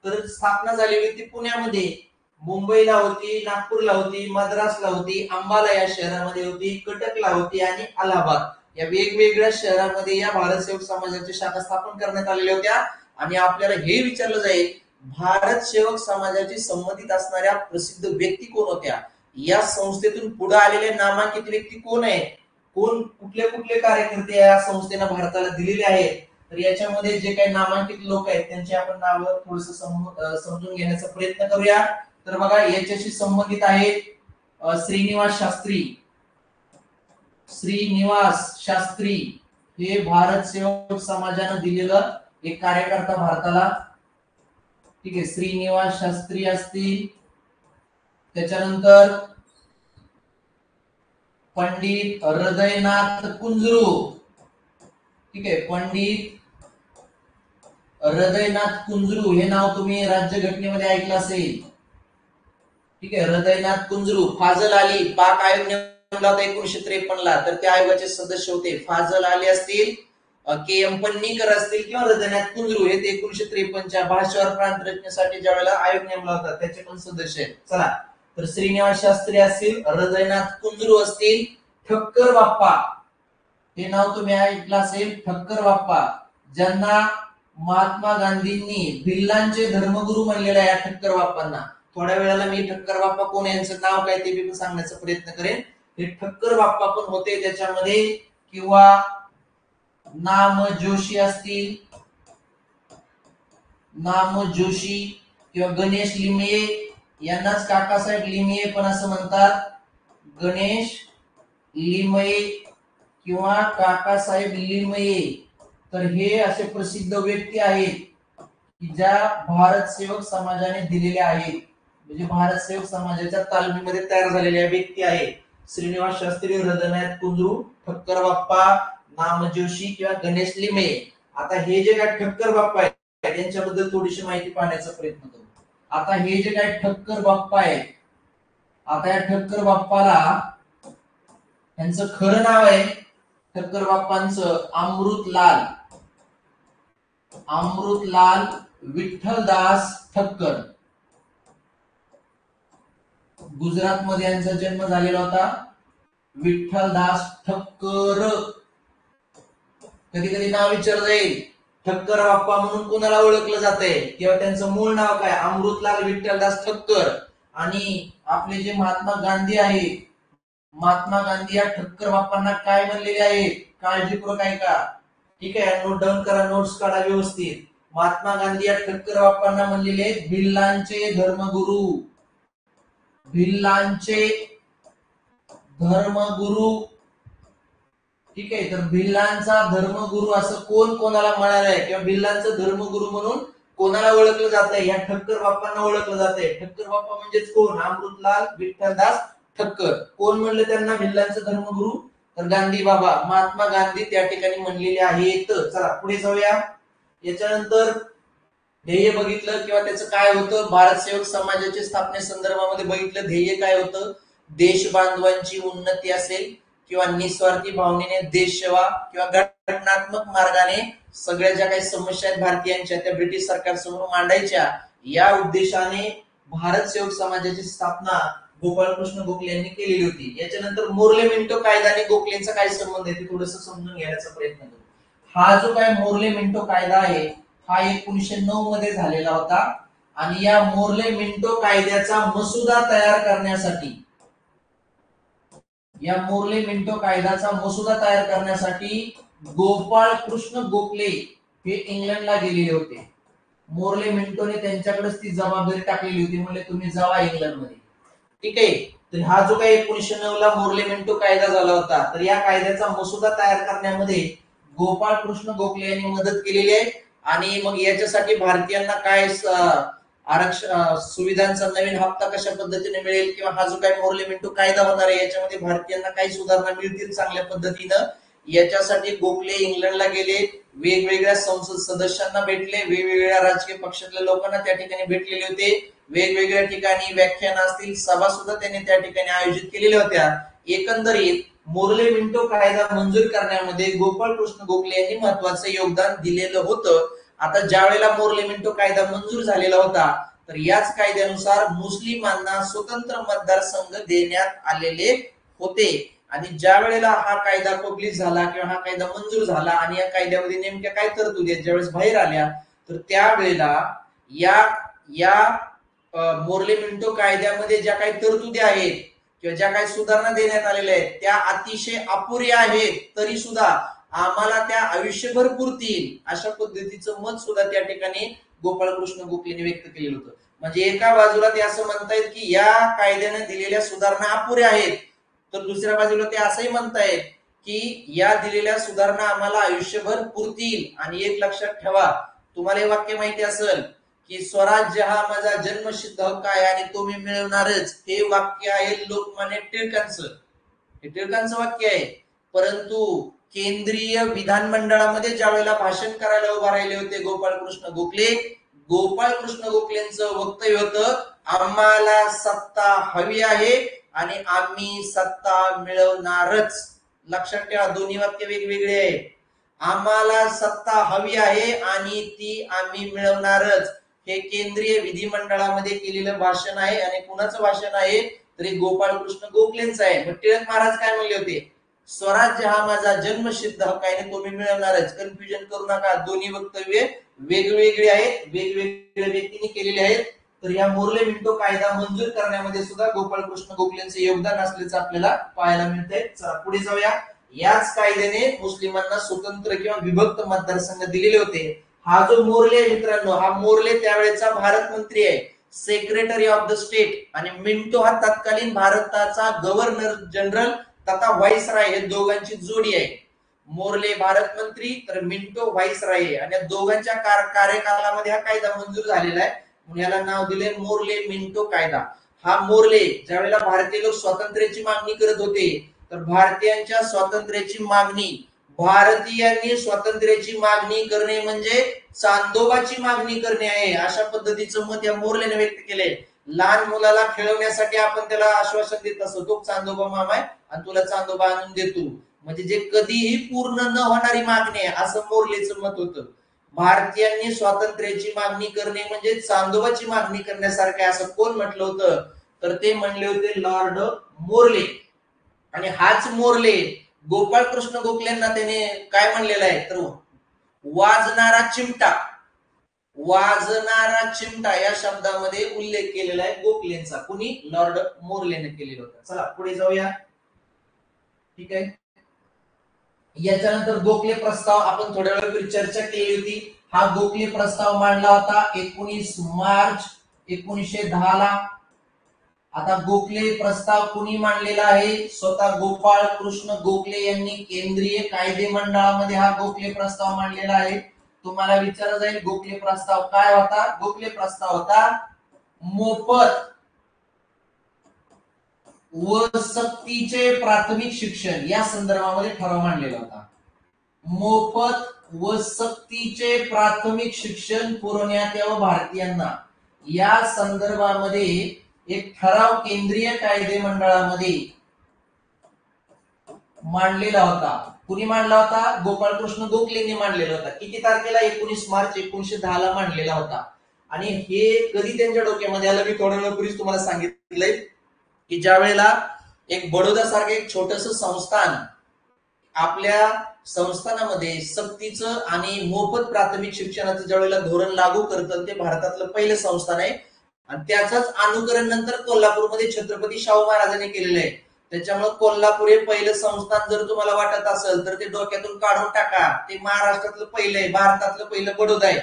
तर स्थापना झालेली होती पुण्यामध्ये, मुंबईला होती, नागपूरला होती, मद्रासला होती, अंबाला या शहरामध्ये होती, कटकला होती आणि अलाहाबाद या वेगवेगळ्या शहरांमध्ये या भारत सेवक समाजाच्या शाखा स्थापन करण्यात आलेल्या होत्या. आणि आपल्याला हे विचारलं जाईल भारत सेवक समाजाची संबंधित असणाऱ्या प्रसिद्ध व्यक्ती कोण होत्या, या संस्थेतून पुढे आलेले नामांकित व्यक्ती कोण आहे, कोण कुठले कुठले कार्यकर्ते या संस्थेनं भारताला दिलेले आहेत. तर याच्यामध्ये जे काही नामांकित लोक आहेत त्यांची आपण नावं थोडस समजून घेण्याचा प्रयत्न करूया. तर बघा याच्याशी संबंधित आहेत श्रीनिवास शास्त्री. श्रीनिवास शास्त्री हे भारत सेवक समाजानं दिलेलं एक कार्यकर्ता भारताला. ठीक आहे, श्रीनिवास शास्त्री असतील, त्याच्यानंतर पंडित हृदयनाथ कुंजरू. ठीक आहे, पंडित हृदयनाथ कुंजरू हे नाव तुम्ही राज्यघटनेमध्ये ऐकलं असेल. ठीक आहे, हृदयनाथ कुंजरू. फाजल अली, पाक आयोग नेमला होता 1953 ला, तर त्या आयोगाचे सदस्य होते फाजल अली असतील, के एम पन्नीकर असतील किंवा हृदयनाथ कुंजरू हे 1953च्या भाषावर प्रांत रचनेसाठी ज्या वेळेला आयोग नेमला होता त्याचे पण सदस्य आहेत. चला, तर श्रीनिवास शास्त्री असतील, हृदयनाथ कुंजरू असतील, ठक्कर बाप्पा हे नाव तुम्ही ऐकलं असेल. ठक्कर बाप्पा ज्यांना महात्मा गांधींनी भिल्लांचे धर्मगुरू म्हणलेले आहे. ठक्कर बाप्पांना थोड्या वेळाला मी ठक्कर बाप्पा कोण यांचं नाव काय ते मी सांगण्याचा प्रयत्न करेन. हे ठक्कर बाप्पा पण होते त्याच्यामध्ये, किंवा नाम जोशी असतील, नाम जोशी किंवा गणेश लिमये, यांनाच काकासाहेब लिमये पण असं म्हणतात. गणेश लिमये किंवा काकासाहेब लिमये, तर हे असे प्रसिद्ध व्यक्ती आहेत की ज्या भारत सेवक समाजाने दिलेल्या आहेत, म्हणजे भारत सेवक समाजाच्या तालमीमध्ये तयार झालेल्या व्यक्ती आहेत. श्रीनिवास शास्त्री, हृदयनाथ कुंजरू, ठक्कर बाप्पा, नाम जोशी किंवा गणेश लिमये. आता हे जे काय ठक्कर बाप्पा आहेत त्यांच्याबद्दल थोडीशी माहिती पाहण्याचा प्रयत्न करू. आता हे जे काय ठक्कर बाप्पा आहेत, आता या ठक्कर बाप्पाला त्यांचं खरं नाव आहे ठक्कर बाप्पांचं अमृतलाल, अमृतलाल विठ्ठलदास ठक्कर. गुजरात मध्ये यांचा जन्म झालेला होता. विठ्ठलदास ठक्कर. कधी कधी नाव विचारलं जाईल ठक्कर बाप्पा म्हणून कोणाला ओळखलं जातंय किंवा त्यांचं मूळ नाव काय, अमृतलाल विठ्ठलदास ठक्कर. आणि आपले जे महात्मा गांधी आहेत, महात्मा गांधी या ठक्कर बाप्पांना काय म्हणलेले आहेत, काळजीपूर्वक ऐका. ठीक आहे, नोट डाऊन करा, नोट्स काढा व्यवस्थित. महात्मा गांधी या ठक्कर बाप्पांना म्हणलेले भिल्लांचे धर्मगुरु, भिल्लांचे धर्मगुरु. ठीक आहे, तर भिल्लांचा धर्मगुरु असं कोण कोणाला म्हणालंय किंवा भिल्लांचं धर्मगुरु म्हणून कोणाला ओळखलं जात आहे? या ठक्कर बाप्पांना ओळखलं जात आहे. ठक्कर बाप्पा म्हणजेच कोण? अमृतलाल विठ्ठलदास ठक्कर. कोण म्हणलं त्यांना भिल्लांचं धर्मगुरु? तर गांधी बाबा, महात्मा गांधी त्या ठिकाणी म्हणलेले आहेत. चला पुढे जाऊया. याच्यानंतर ध्येय बघितलं किंवा त्याचं काय होतं, भारत सेवक समाजाच्या स्थापनेसंदर्भामध्ये बघितलं. ध्येय काय होतं? देश बांधवांची उन्नती असेल किंवा निस्वार्थी भावनेने देश सेवा किंवा घटनात्मक मार्गाने सगळ्या ज्या काही समस्या आहेत भारतीयांच्या त्या ब्रिटिश सरकार समोर मांडायच्या, या उद्देशाने भारत सेवक समाजाची स्थापना गोपाळकृष्ण गोखले यांनी केलेली होती. याच्यानंतर मोर्ले मिंटो कायदा आणि गोखलेंचा काय संबंध आहे ते थोडस समजून घेण्याचा प्रयत्न करू. हा जो काय मोर्ले मिंटो कायदा आहे हा 1909 मध्ये झालेला होता आणि या मोर्ले मिंटो कायद्याचा मसुदा तयार करण्यासाठी, या मोर्ले मिंटो कायद्याचा मसुदा तयार करण्यासाठी गोपाळ कृष्ण गोखले हे इंग्लंडला गेलेले होते. मोर्ले मिंटोने त्यांच्याकडेच ती जबाबदारी टाकलेली होती, म्हणजे तुम्ही जावा इंग्लंडमध्ये. ठीक आहे, तर हा जो काही 1909 ला मोर्ले मिंटो कायदा झाला होता, तर या कायद्याचा मसुदा तयार करण्यामध्ये गोपाळ कृष्ण गोखले यांनी मदत केलेली आहे. आणि मग याच्यासाठी भारतीयांना काय आरक्षण सुविधांचा नवीन हप्ता कशा पद्धतीने मिळेल किंवा हा जो काही मोर्ले मिंटो कायदा होणार आहे याच्यामध्ये भारतीयांना काही सुधारणा मिळतील चांगल्या पद्धतीनं, याच्यासाठी गोखले इंग्लंडला गेले. वेगवेगळ्या संसद सदस्यांना भेटले, वेगवेगळ्या राजकीय पक्षातल्या लोकांना त्या ठिकाणी भेटलेले होते. वेगवेगळ्या ठिकाणी व्याख्यान असतील, सभा सुद्धा त्यांनी त्या ठिकाणी आयोजित केलेल्या होत्या. एकंदरीत मोर्ले मिंटो कायदा मंजूर करण्यामध्ये गोपाळ कृष्ण गोखले यांनी महत्वाचं योगदान दिलेलं होतं. आता ज्या वेळेला मोर्ले मिंटो कायदा मंजूर झालेला होता तर याच कायद्यानुसार मुस्लिमांना स्वतंत्र मतदारसंघ देण्यात आलेले होते. आणि ज्या वेळेला हा कायदा पब्लिश झाला किंवा हा कायदा मंजूर झाला आणि या कायद्यामध्ये नेमक्या काय तरतुदी आहेत ज्यावेळेस बाहेर आल्या, तर त्यावेळेला या मोर्ले मिंटो कायद्यामध्ये ज्या काही तरतुदी आहेत किंवा ज्या काही सुधारणा देण्यात आलेल्या आहेत त्या अतिशय अपुऱ्या आहेत, तरी सुद्धा आम्हाला त्या आयुष्यभर पुरतील अशा पद्धतीचं मत सुद्धा त्या ठिकाणी गोपाळकृष्ण गोखलेंनी व्यक्त केलेलं होतं. म्हणजे एका बाजूला ते असं म्हणतायत की या कायद्याने दिलेल्या सुधारणा अपुऱ्या आहेत, तर दुसऱ्या बाजूला ते असंही म्हणतायत की या दिलेल्या सुधारणा आम्हाला आयुष्यभर पुरतील. आणि एक लक्षात ठेवा, तुम्हाला हे वाक्य माहिती असेल की स्वराज्य हा माझा जन्मसिद्ध हक्क आहे आणि तो मी मिळवणारच, हे वाक्य आहे लोकमान्य टिळकांचं. हे टिळकांचं वाक्य आहे. परंतु केंद्रीय विधानमंडळामध्ये ज्या वेळेला भाषण करायला उभा राहिले होते गोपाळकृष्ण गोखले, गोपाळकृष्ण गोखलेंचं वक्तव्य होतं, आम्हाला सत्ता हवी आहे आणि आम्ही सत्ता मिळवणारच. लक्षात ठेवा, दोन्ही वाक्य वेगवेगळे आहेत. आम्हाला सत्ता हवी आहे आणि ती आम्ही मिळवणारच, हे केंद्रीय विधिमंडळामध्ये केलेलं भाषण आहे. आणि कुणाचं भाषण आहे? तरी गोपाळकृष्ण गोखलेंचं आहे. मग टिळक महाराज काय म्हणले होते? स्वराज्य हा माझा जन्मसिद्ध हक्क आहे आणि तो मी मिळवणारच. कन्फ्युजन करू नका, दोन्ही वक्तव्य वेगवेगळे आहेत, वेगवेगळ्या व्यक्तींनी केलेले आहेत. तर या मोर्ले मिंटो कायदा मंजूर करण्यामध्ये सुद्धा गोपाळकृष्ण गोखलेंचे योगदान असल्याचं आपल्याला पाहायला मिळतंय. चला पुढे जाऊया. याच कायद्याने मुस्लिमांना स्वतंत्र किंवा विभक्त मतदारसंघ दिलेले होते. हा जो मोर्ले मित्रांनो, हा मोर्ले त्यावेळेचा भारत मंत्री आहे, सेक्रेटरी ऑफ द स्टेट, आणि मिंटो हा तत्कालीन भारताचा गव्हर्नर जनरल तथा व्हाईसराय, हे दोघांची जोडी आहे. मोर्ले भारत मंत्री तर मिंटो व्हाईसराय आहे. आणि या दोघांच्या कार्यकालामध्ये हा कायदा मंजूर झालेला आहे, म्हणून याला नाव दिले मोर्ले मिंटो कायदा. हा मोर्ले ज्यावेळेला भारतीय लोक स्वातंत्र्याची मागणी करत होते, तर भारतीयांच्या स्वातंत्र्याची मागणी, भारतीयांनी स्वातंत्र्याची मागणी करणे म्हणजे चांदोबाची मागणी करणे आहे, अशा पद्धतीचं मत या मोर्लेने व्यक्त केलंय. लहान मुलाला खेळवण्यासाठी आपण त्याला आश्वासन देत असतो, तो चांदोबा मामा आहे आणि तुला चांदोबा आणून देतो, म्हणजे जे कधीही पूर्ण न होणारी मागणी आहे असं मोर्लेचं मत होतं. भारतीयांनी स्वातंत्र्याची मागणी करणे म्हणजे चांदोबाची मागणी करण्यासारखे असं कोण म्हटलं होतं? तर ते म्हणले होते लॉर्ड मोर्ले. आणि हाच मोर्ले गोपाळकृष्ण गोखलेंना त्याने काय म्हणलेलं आहे? तर वाजणारा चिमटा, वाजणारा चिमटा या शब्दामध्ये उल्लेख केलेला आहे गोखलेंचा. कुणी? लॉर्ड मोर्लेने केलेला होता. चला पुढे जाऊया. ठीक आहे, याच्यानंतर गोखले प्रस्ताव आपण थोड्या वेळापूर्वी चर्चा केली होती. हा गोखले प्रस्ताव मांडला होता 19 मार्च 1910 ला. आता गोखले प्रस्ताव कुणी मांडलेला आहे? स्वतः गोपाळ कृष्ण गोखले यांनी केंद्रीय कायदे मंडळामध्ये हा गोखले प्रस्ताव मांडलेला आहे. तुम्हाला विचारलं जाईल गोखले प्रस्ताव काय होता? गोखले प्रस्ताव होता मोफत व सक्तीचे प्राथमिक शिक्षण या संदर्भामध्ये ठराव मांडलेला होता. मोफत व सक्तीचे प्राथमिक शिक्षण पुरवण्यात यावं भारतीयांना या संदर्भामध्ये एक ठराव केंद्रीय कायदे मंडळामध्ये मांडलेला होता. कुणी मांडला होता? गोपाळकृष्ण गोखलेंनी मांडलेला होता. किती तारखेला? 19 मार्च 1910 ला मांडलेला होता. आणि हे कधी त्यांच्या डोक्यामध्ये आलं? मी थोड्या वेळापूर्वीच तुम्हाला सांगितलंय की ज्या वेळेला एक बडोदा सारखं एक छोटस संस्थान आपल्या संस्थानामध्ये सक्तीचं आणि मोफत प्राथमिक शिक्षणाचं ज्या वेळेला धोरण लागू करतं, ते भारतातलं पहिलं संस्थान आहे. आणि त्याचंच अनुकरण नंतर कोल्हापूरमध्ये छत्रपती शाहू महाराजांनी केलेलं आहे. त्याच्यामुळे कोल्हापूर हे पहिलं संस्थान जर तुम्हाला वाटत असेल तर ते डोक्यातून काढून टाका. ते महाराष्ट्रातलं पहिलं आहे, भारतातलं पहिलं बडोदा आहे.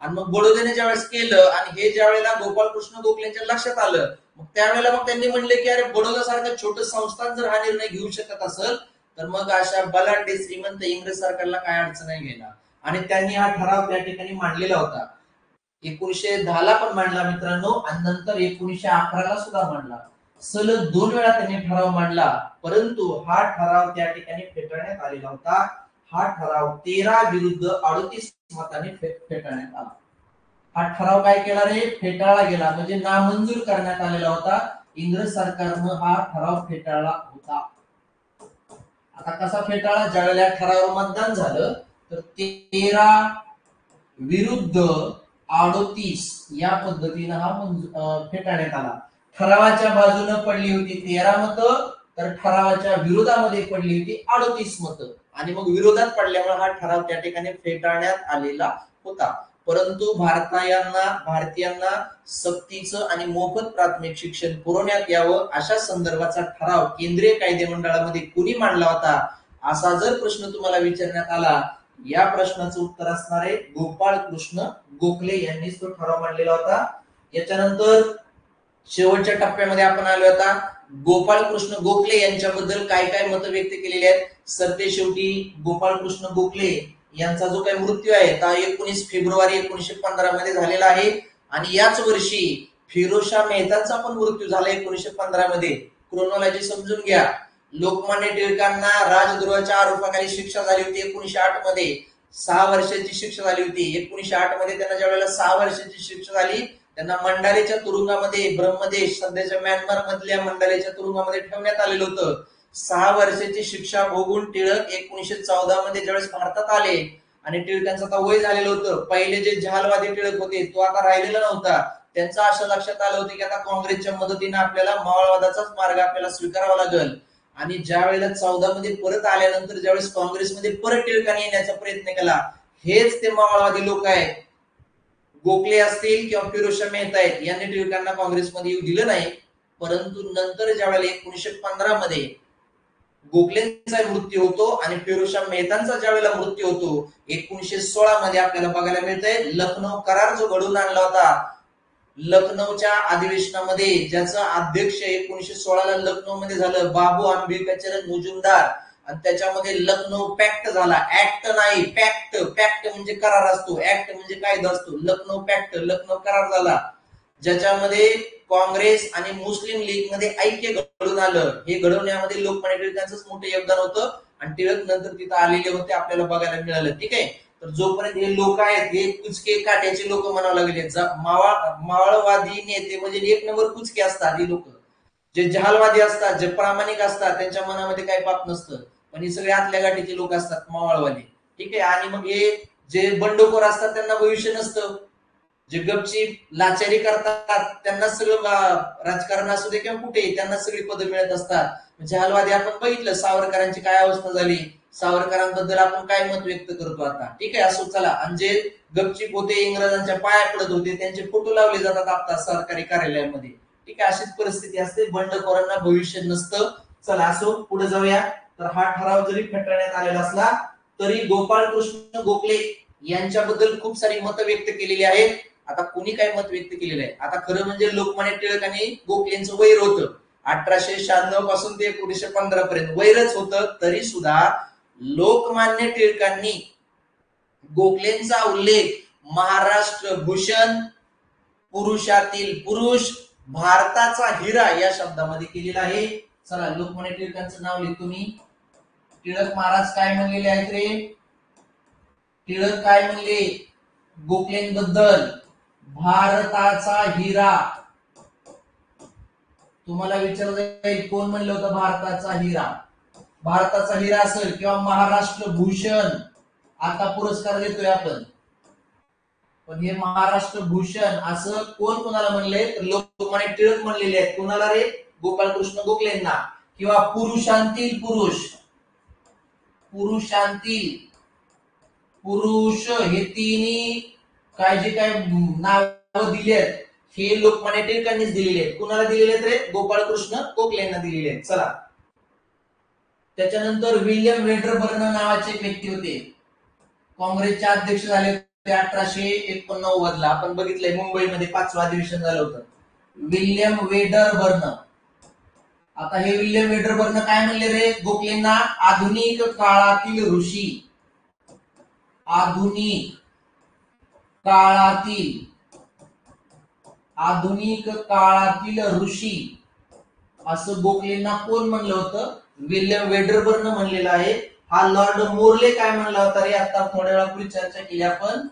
आणि मग बडोद्याने ज्यावेळेस केलं आणि हे ज्या वेळेला गोपाळकृष्ण गोखलेंच्या लक्षात आलं, मग त्यावेळेला मग त्यांनी म्हणले की अरे बडोदा सारखं छोटं संस्थान जर हा निर्णय घेऊ शकत असेल तर मग अशा बलाढ्य श्रीमंत इंग्रज सरकारला काय अडचण नाही घेणार. आणि त्यांनी हा ठराव त्या ठिकाणी मांडलेला होता. 1910 ला पण मांडला मित्रांनो, आणि नंतर 1911 ला सुद्धा मांडला. सलग 2 वेळा त्यांनी ठराव मांडला. परंतु हा ठराव त्या ठिकाणी फेटाळण्यात आलेला होता. हा ठराव 13 विरुद्ध 38 मताने फेटाळण्यात आला. हा ठराव काय केला रे? फेटाळला गेला, म्हणजे नामंजूर करण्यात आलेला होता. इंग्रज सरकारनं हा ठराव फेटाळला होता. आता कसा फेटाळला? ज्यावेळेला ठरावावर मतदान झालं तर 13 विरुद्ध 38 या पद्धतीनं हा फेटाळण्यात आला. ठरावाच्या बाजूने पडली होती 13 मतं, तर ठरावाच्या विरोधामध्ये पडली होती 38 मतं. आणि मग विरोधात पडल्यामुळे हा ठराव त्या ठिकाणी फेटाळण्यात आलेला होता. परंतु भारतीयांना सक्तीचं आणि मोफत प्राथमिक शिक्षण पुरवण्यात यावं अशा संदर्भाचा ठराव केंद्रीय कायदे मंडळामध्ये कुणी मांडला होता, असा जर प्रश्न तुम्हाला विचारण्यात आला, या प्रश्नाचं उत्तर असणार आहे गोपाळ कृष्ण गोखले यांनीच तो ठराव मांडलेला होता. याच्यानंतर शेवटच्या टप्प्यामध्ये आपण आलो. आता गोपाळ कृष्ण गोखले यांच्याबद्दल काय काय मतं व्यक्त केलेली आहेत. सरते शेवटी गोपाळ कृष्ण गोखले यांचा जो काही मृत्यू आहे तो 19 फेब्रुवारी 1915 मध्ये झालेला आहे. आणि याच वर्षी फिरोजशाह मेहतांचा पण मृत्यू झाला 1915 मध्ये. क्रोनॉलॉजी समजून घ्या. लोकमान्य टिळकांना राजद्रोहाच्या आरोपाखाली शिक्षा झाली होती 1908 मध्ये. 6 वर्षाची शिक्षा झाली होती. 1908 मध्ये त्यांना ज्या वेळेला 6 वर्षाची शिक्षा झाली, त्यांना मंडालेच्या तुरुंगामध्ये, ब्रह्मदेश सध्याच्या म्यानमार मधल्या मंडालेच्या तुरुंगामध्ये ठेवण्यात आलेलं होतं. 6 वर्षाची शिक्षा भोगून टिळक 1914 मध्ये ज्यावेळेस भारतात आले आणि टिळकांचं आता वय झालेलं होतं. पहिले जे जहालवादी टिळक होते तो आता राहिलेला नव्हता. त्यांचं असं लक्षात आलं होतं की आता काँग्रेसच्या मदतीने आपल्याला मावळवादाचाच मार्ग आपल्याला स्वीकारावा लागेल. आणि ज्या वेळेला 14 मध्ये परत आल्यानंतर ज्यावेळेस काँग्रेसमध्ये परत टिळकांनी येण्याचा प्रयत्न केला, हेच ते मावळवादी लोक आहेत, गोखले असतील किंवा फिरोजशाह मेहता आहेत, यांनी टिळकांना काँग्रेसमध्ये येऊ दिलं नाही. परंतु नंतर ज्या वेळेला 1915 मध्ये गोखलेंचा मृत्यू होतो आणि फिरोजशाह मेहतांचा ज्या वेळेला मृत्यू होतो 1916 मध्ये आपल्याला बघायला मिळतंय लखनौ करार जो घडवून आणला होता. लखनौच्या अधिवेशनामध्ये ज्याचं अध्यक्ष 1916 ला लखनौ मध्ये झालं बाबू आंबेडकर मुजुमदार, आणि त्याच्यामध्ये लखनौ पॅक्ट झाला. ऍक्ट नाही, पॅक्ट. पॅक्ट म्हणजे करार असतो, ऍक्ट म्हणजे कायदा असतो. लखनौ पॅक्ट, लखनौ करार झाला, ज्याच्यामध्ये काँग्रेस आणि मुस्लिम लीग मध्ये ऐक्य घडून आलं. हे घडवण्यामध्ये लोकमान्य टिळकांचंच मोठं योगदान होतं. आणि टिळक नंतर तिथं आलेले होते, आपल्याला बघायला मिळालं. ठीक आहे. तर जोपर्यंत हे लोक आहेत, हे कुचके काट्याचे लोक म्हणावं लागले. मावळवादी नेते म्हणजे 1 नंबर कुचके असतात ही लोक. जे जहालवादी असतात, जे प्रामाणिक असतात, त्यांच्या मनामध्ये काही पाप नसतं. पण हे सगळे आतल्या गाठीचे लोक असतात मावळवादी. ठीक आहे. आणि मग हे जे बंडखोर असतात त्यांना भविष्य नसतं. जे गपचीप लाचारी करतात त्यांना सगळं राजकारण असू दे किंवा कुठे त्यांना सगळी पदं मिळत असतात. जहालवादी आपण बघितलं सावरकरांची काय अवस्था झाली. सावरकरांबद्दल आपण काय मत व्यक्त करतो आता. ठीक आहे, असो चला. आणि जे गपचीप होते, इंग्रजांच्या पाया पडत होते, त्यांचे फोटो लावले जातात आता सरकारी कार्यालयामध्ये. ठीक आहे, अशीच परिस्थिती असते. बंडखोरांना भविष्य नसतं. चला असो, पुढे जाऊया. तर हा ठराव जरी फेटाळण्यात आलेला असला तरी गोपाळकृष्ण गोखले यांच्याबद्दल खूप सारी मतं व्यक्त केलेली आहेत. आता कोणी काय मत व्यक्त केलेलं आहे? आता खरं म्हणजे लोकमान्य टिळक आणि गोखलेंचं वैर होतं 1896 पासून ते 1915 पर्यंत वैरच होतं, तरी सुद्धा लोकमान्य टिळकांनी गोखलेंचा उल्लेख महाराष्ट्र भूषण, पुरुषातील पुरुष, भारताचा हिरा या शब्दामध्ये केलेला आहे. चला लोकमान्य टिळकांचं नाव लिहितो मी. टिळक महाराज काय म्हणलेले आहेत रे? टिळक काय म्हणले गोखलेंबद्दल? भारताचा हिरा. तुम्हाला विचारलं जाईल कोण म्हणलं होतं भारताचा हिरा? भारताचा हिरा असेल किंवा महाराष्ट्र भूषण, आता पुरस्कार देतोय आपण, पण हे महाराष्ट्र भूषण असं कोण कोणाला म्हणले? तर लोकमान्य टिळक म्हणलेले आहेत. कोणाला रे? गोपाळकृष्ण गोखलेंना. किंवा पुरुषांतील पुरुष, पुरुषांतील पुरुष, हे तिन्ही काय जे काय नाव दिली आहेत हे लोकमान्य टिळकांनीच दिलेले आहेत. कुणाला दिलेले आहेत रे? गोपाळकृष्ण गोखलेंना दिलेले आहेत. चला त्याच्यानंतर विल्यम वेडरबर्न नावाचे एक व्यक्ती होते, काँग्रेसचे अध्यक्ष झाले होते 1889 ला. आपण बघितलंय मुंबईमध्ये 5वं अधिवेशन झालं होतं. William Wedderburn. आता हे विल्यम वेडरबर्न काय म्हणले रे गोखलेंना? आधुनिक काळातील ऋषी, आधुनिक काळातील, आधुनिक काळातील ऋषी असं गोखलेंना कोण म्हणलं होतं? विल्यम वेडरबर्न म्हणलेला आहे. हा लॉर्ड मोर्ले काय म्हणला होता रे? आता थोड्या वेळापूर्वी चर्चा केली आपण.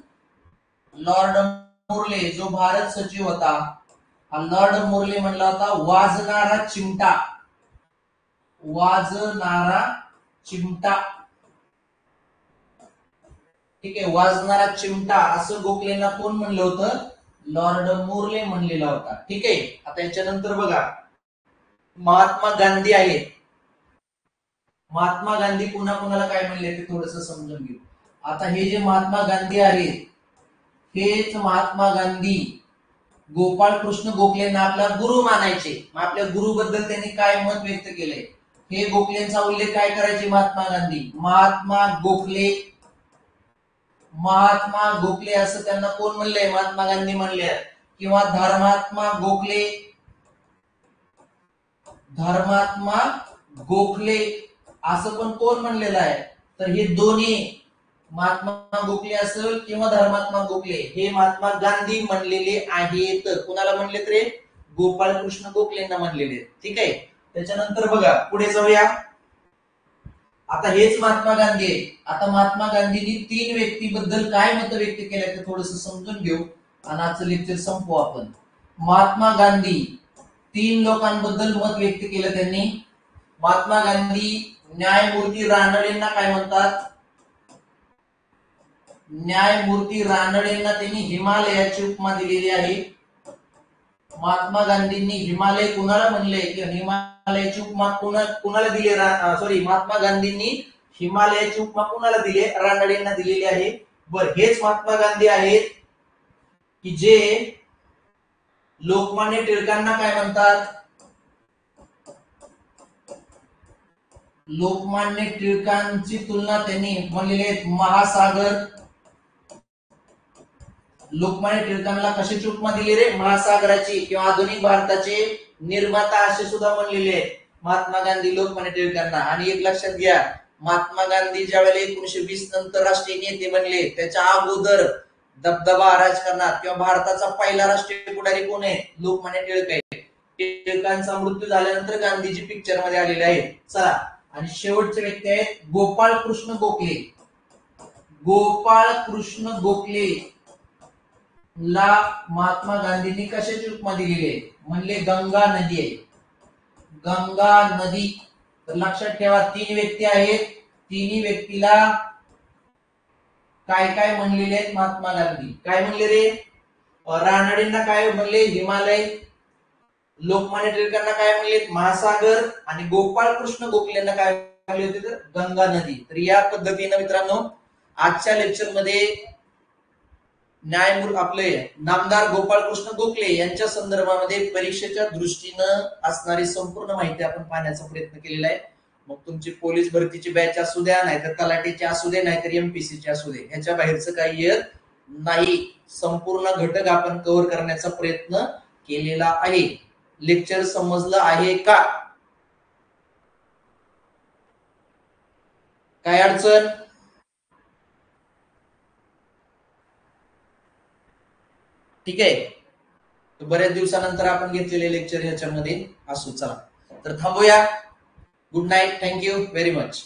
लॉर्ड मोर्ले जो भारत सचिव होता, हा लॉर्ड मोर्ले म्हणला होता वाजणारा चिमटा, वाजणारा चिमटा. ठीक आहे, वाजणारा चिमटा असं गोखलेंना कोण म्हणलं होतं? लॉर्ड मोर्ले म्हणलेला होता. ठीक आहे. आता याच्यानंतर बघा महात्मा गांधी आहेत. महात्मा गांधी पुन्हा कुणाला काय म्हणले ते थोडस समजून घेऊ. आता हे जे महात्मा गांधी आहेत हेच महात्मा गांधी गोपाळकृष्ण गोखलेंना आपला गुरु मानायचे. मग आपल्या गुरु बद्दल त्यांनी काय मत व्यक्त केलंय हे गोखलेंचा उल्लेख काय करायचे? महात्मा गांधी, महात्मा गोखले, महात्मा गोखले असं त्यांना कोण म्हणलंय? महात्मा गांधी म्हणले. किंवा धर्मात्मा गोखले, धर्मात्मा गोखले असं पण कोण म्हणलेलं आहे? तर हे दोन्ही महात्मा गोखले असेल किंवा धर्मात्मा गोखले हे महात्मा गांधी म्हणलेले आहेत. कुणाला म्हणले रे? गोपाळकृष्ण गोखलेंना म्हणलेले. ठीक आहे. त्याच्यानंतर बघा पुढे जाऊया. आता हेच महात्मा गांधी आहे. आता महात्मा गांधींनी 3 व्यक्तीबद्दल काय मत व्यक्त केलं ते थोडस समजून घेऊ आणि आजचं लेक्चर संपवू आपण. महात्मा गांधी 3 लोकांबद्दल मत व्यक्त केलं त्यांनी. महात्मा गांधी न्यायमूर्ती रानडेंना काय म्हणतात? न्यायमूर्ती रानडेंना त्यांनी हिमालयाची उपमा दिलेली आहे. महात्मा गांधींनी हिमालय कुणाला म्हणले की हिमालयाची उपमा कुणाला दिली? सॉरी, महात्मा गांधींनी हिमालयाची उपमा कुणाला दिली? रानडेंना दिलेली आहे. बर, हेच महात्मा गांधी आहेत की जे लोकमान्य टिळकांना काय म्हणतात? लोकमान्य टिळकांची तुलना त्यांनी म्हणलेली आहे महासागर. लोकमान्य टिळकांना कशाची उपमा दिली रे? महासागराची किंवा आधुनिक भारताचे निर्माता असे सुद्धा म्हणलेले आहेत महात्मा गांधी लोकमान्य टिळकांना. आणि एक लक्षात घ्या, महात्मा गांधी ज्यावेळेला 1920 नंतर राष्ट्रीय नेते बनले त्याच्या अगोदर दबदबा राजकारणात किंवा भारताचा पहिला राष्ट्रीय पुढारी कोण आहे? लोकमान्य टिळक आहे. टिळकांचा मृत्यू झाल्यानंतर गांधीजी पिक्चर मध्ये आलेले आहेत. चला, आणि शेवटचे व्यक्ती आहेत गोपाळकृष्ण गोखले. गोपाळकृष्ण गोखले ला महात्मा गांधींनी कशाची उपमा दिलेली आहे? म्हणले गंगा नदी आहे, गंगा नदी. तर लक्षात ठेवा 3 व्यक्ती आहेत. 3 व्यक्तीला काय काय म्हणलेले आहेत महात्मा गांधी? काय म्हणले रे? रानडेंना काय म्हणले? हिमालय. लोकमान्य टिळकांना काय म्हणले? महासागर. आणि गोपाळकृष्ण गोखलेंना काय म्हणले होते? तर गंगा नदी. तर या पद्धतीने मित्रांनो आजच्या लेक्चर मध्ये न्यायमूर्ती आपले नामदार गोपाळकृष्ण गोखले यांच्या संदर्भामध्ये परीक्षेच्या दृष्टीनं असणारी संपूर्ण माहिती आपण पाहण्याचा प्रयत्न केलेला आहे. मग तुमची पोलीस भरतीची बॅच असू द्या, नाहीतर तलाठीची असू दे, नाहीतर एमपीसीची असू दे, ह्याच्या बाहेरचं काही येत नाही. संपूर्ण घटक आपण कव्हर करण्याचा प्रयत्न केलेला आहे. लेक्चर समजलं आहे का? काय अडचण? ठीक आहे. बऱ्याच दिवसानंतर आपण घेतलेले लेक्चर ह्याच्यामध्ये असू. चला तर थांबूया. Good night. Thank you very much.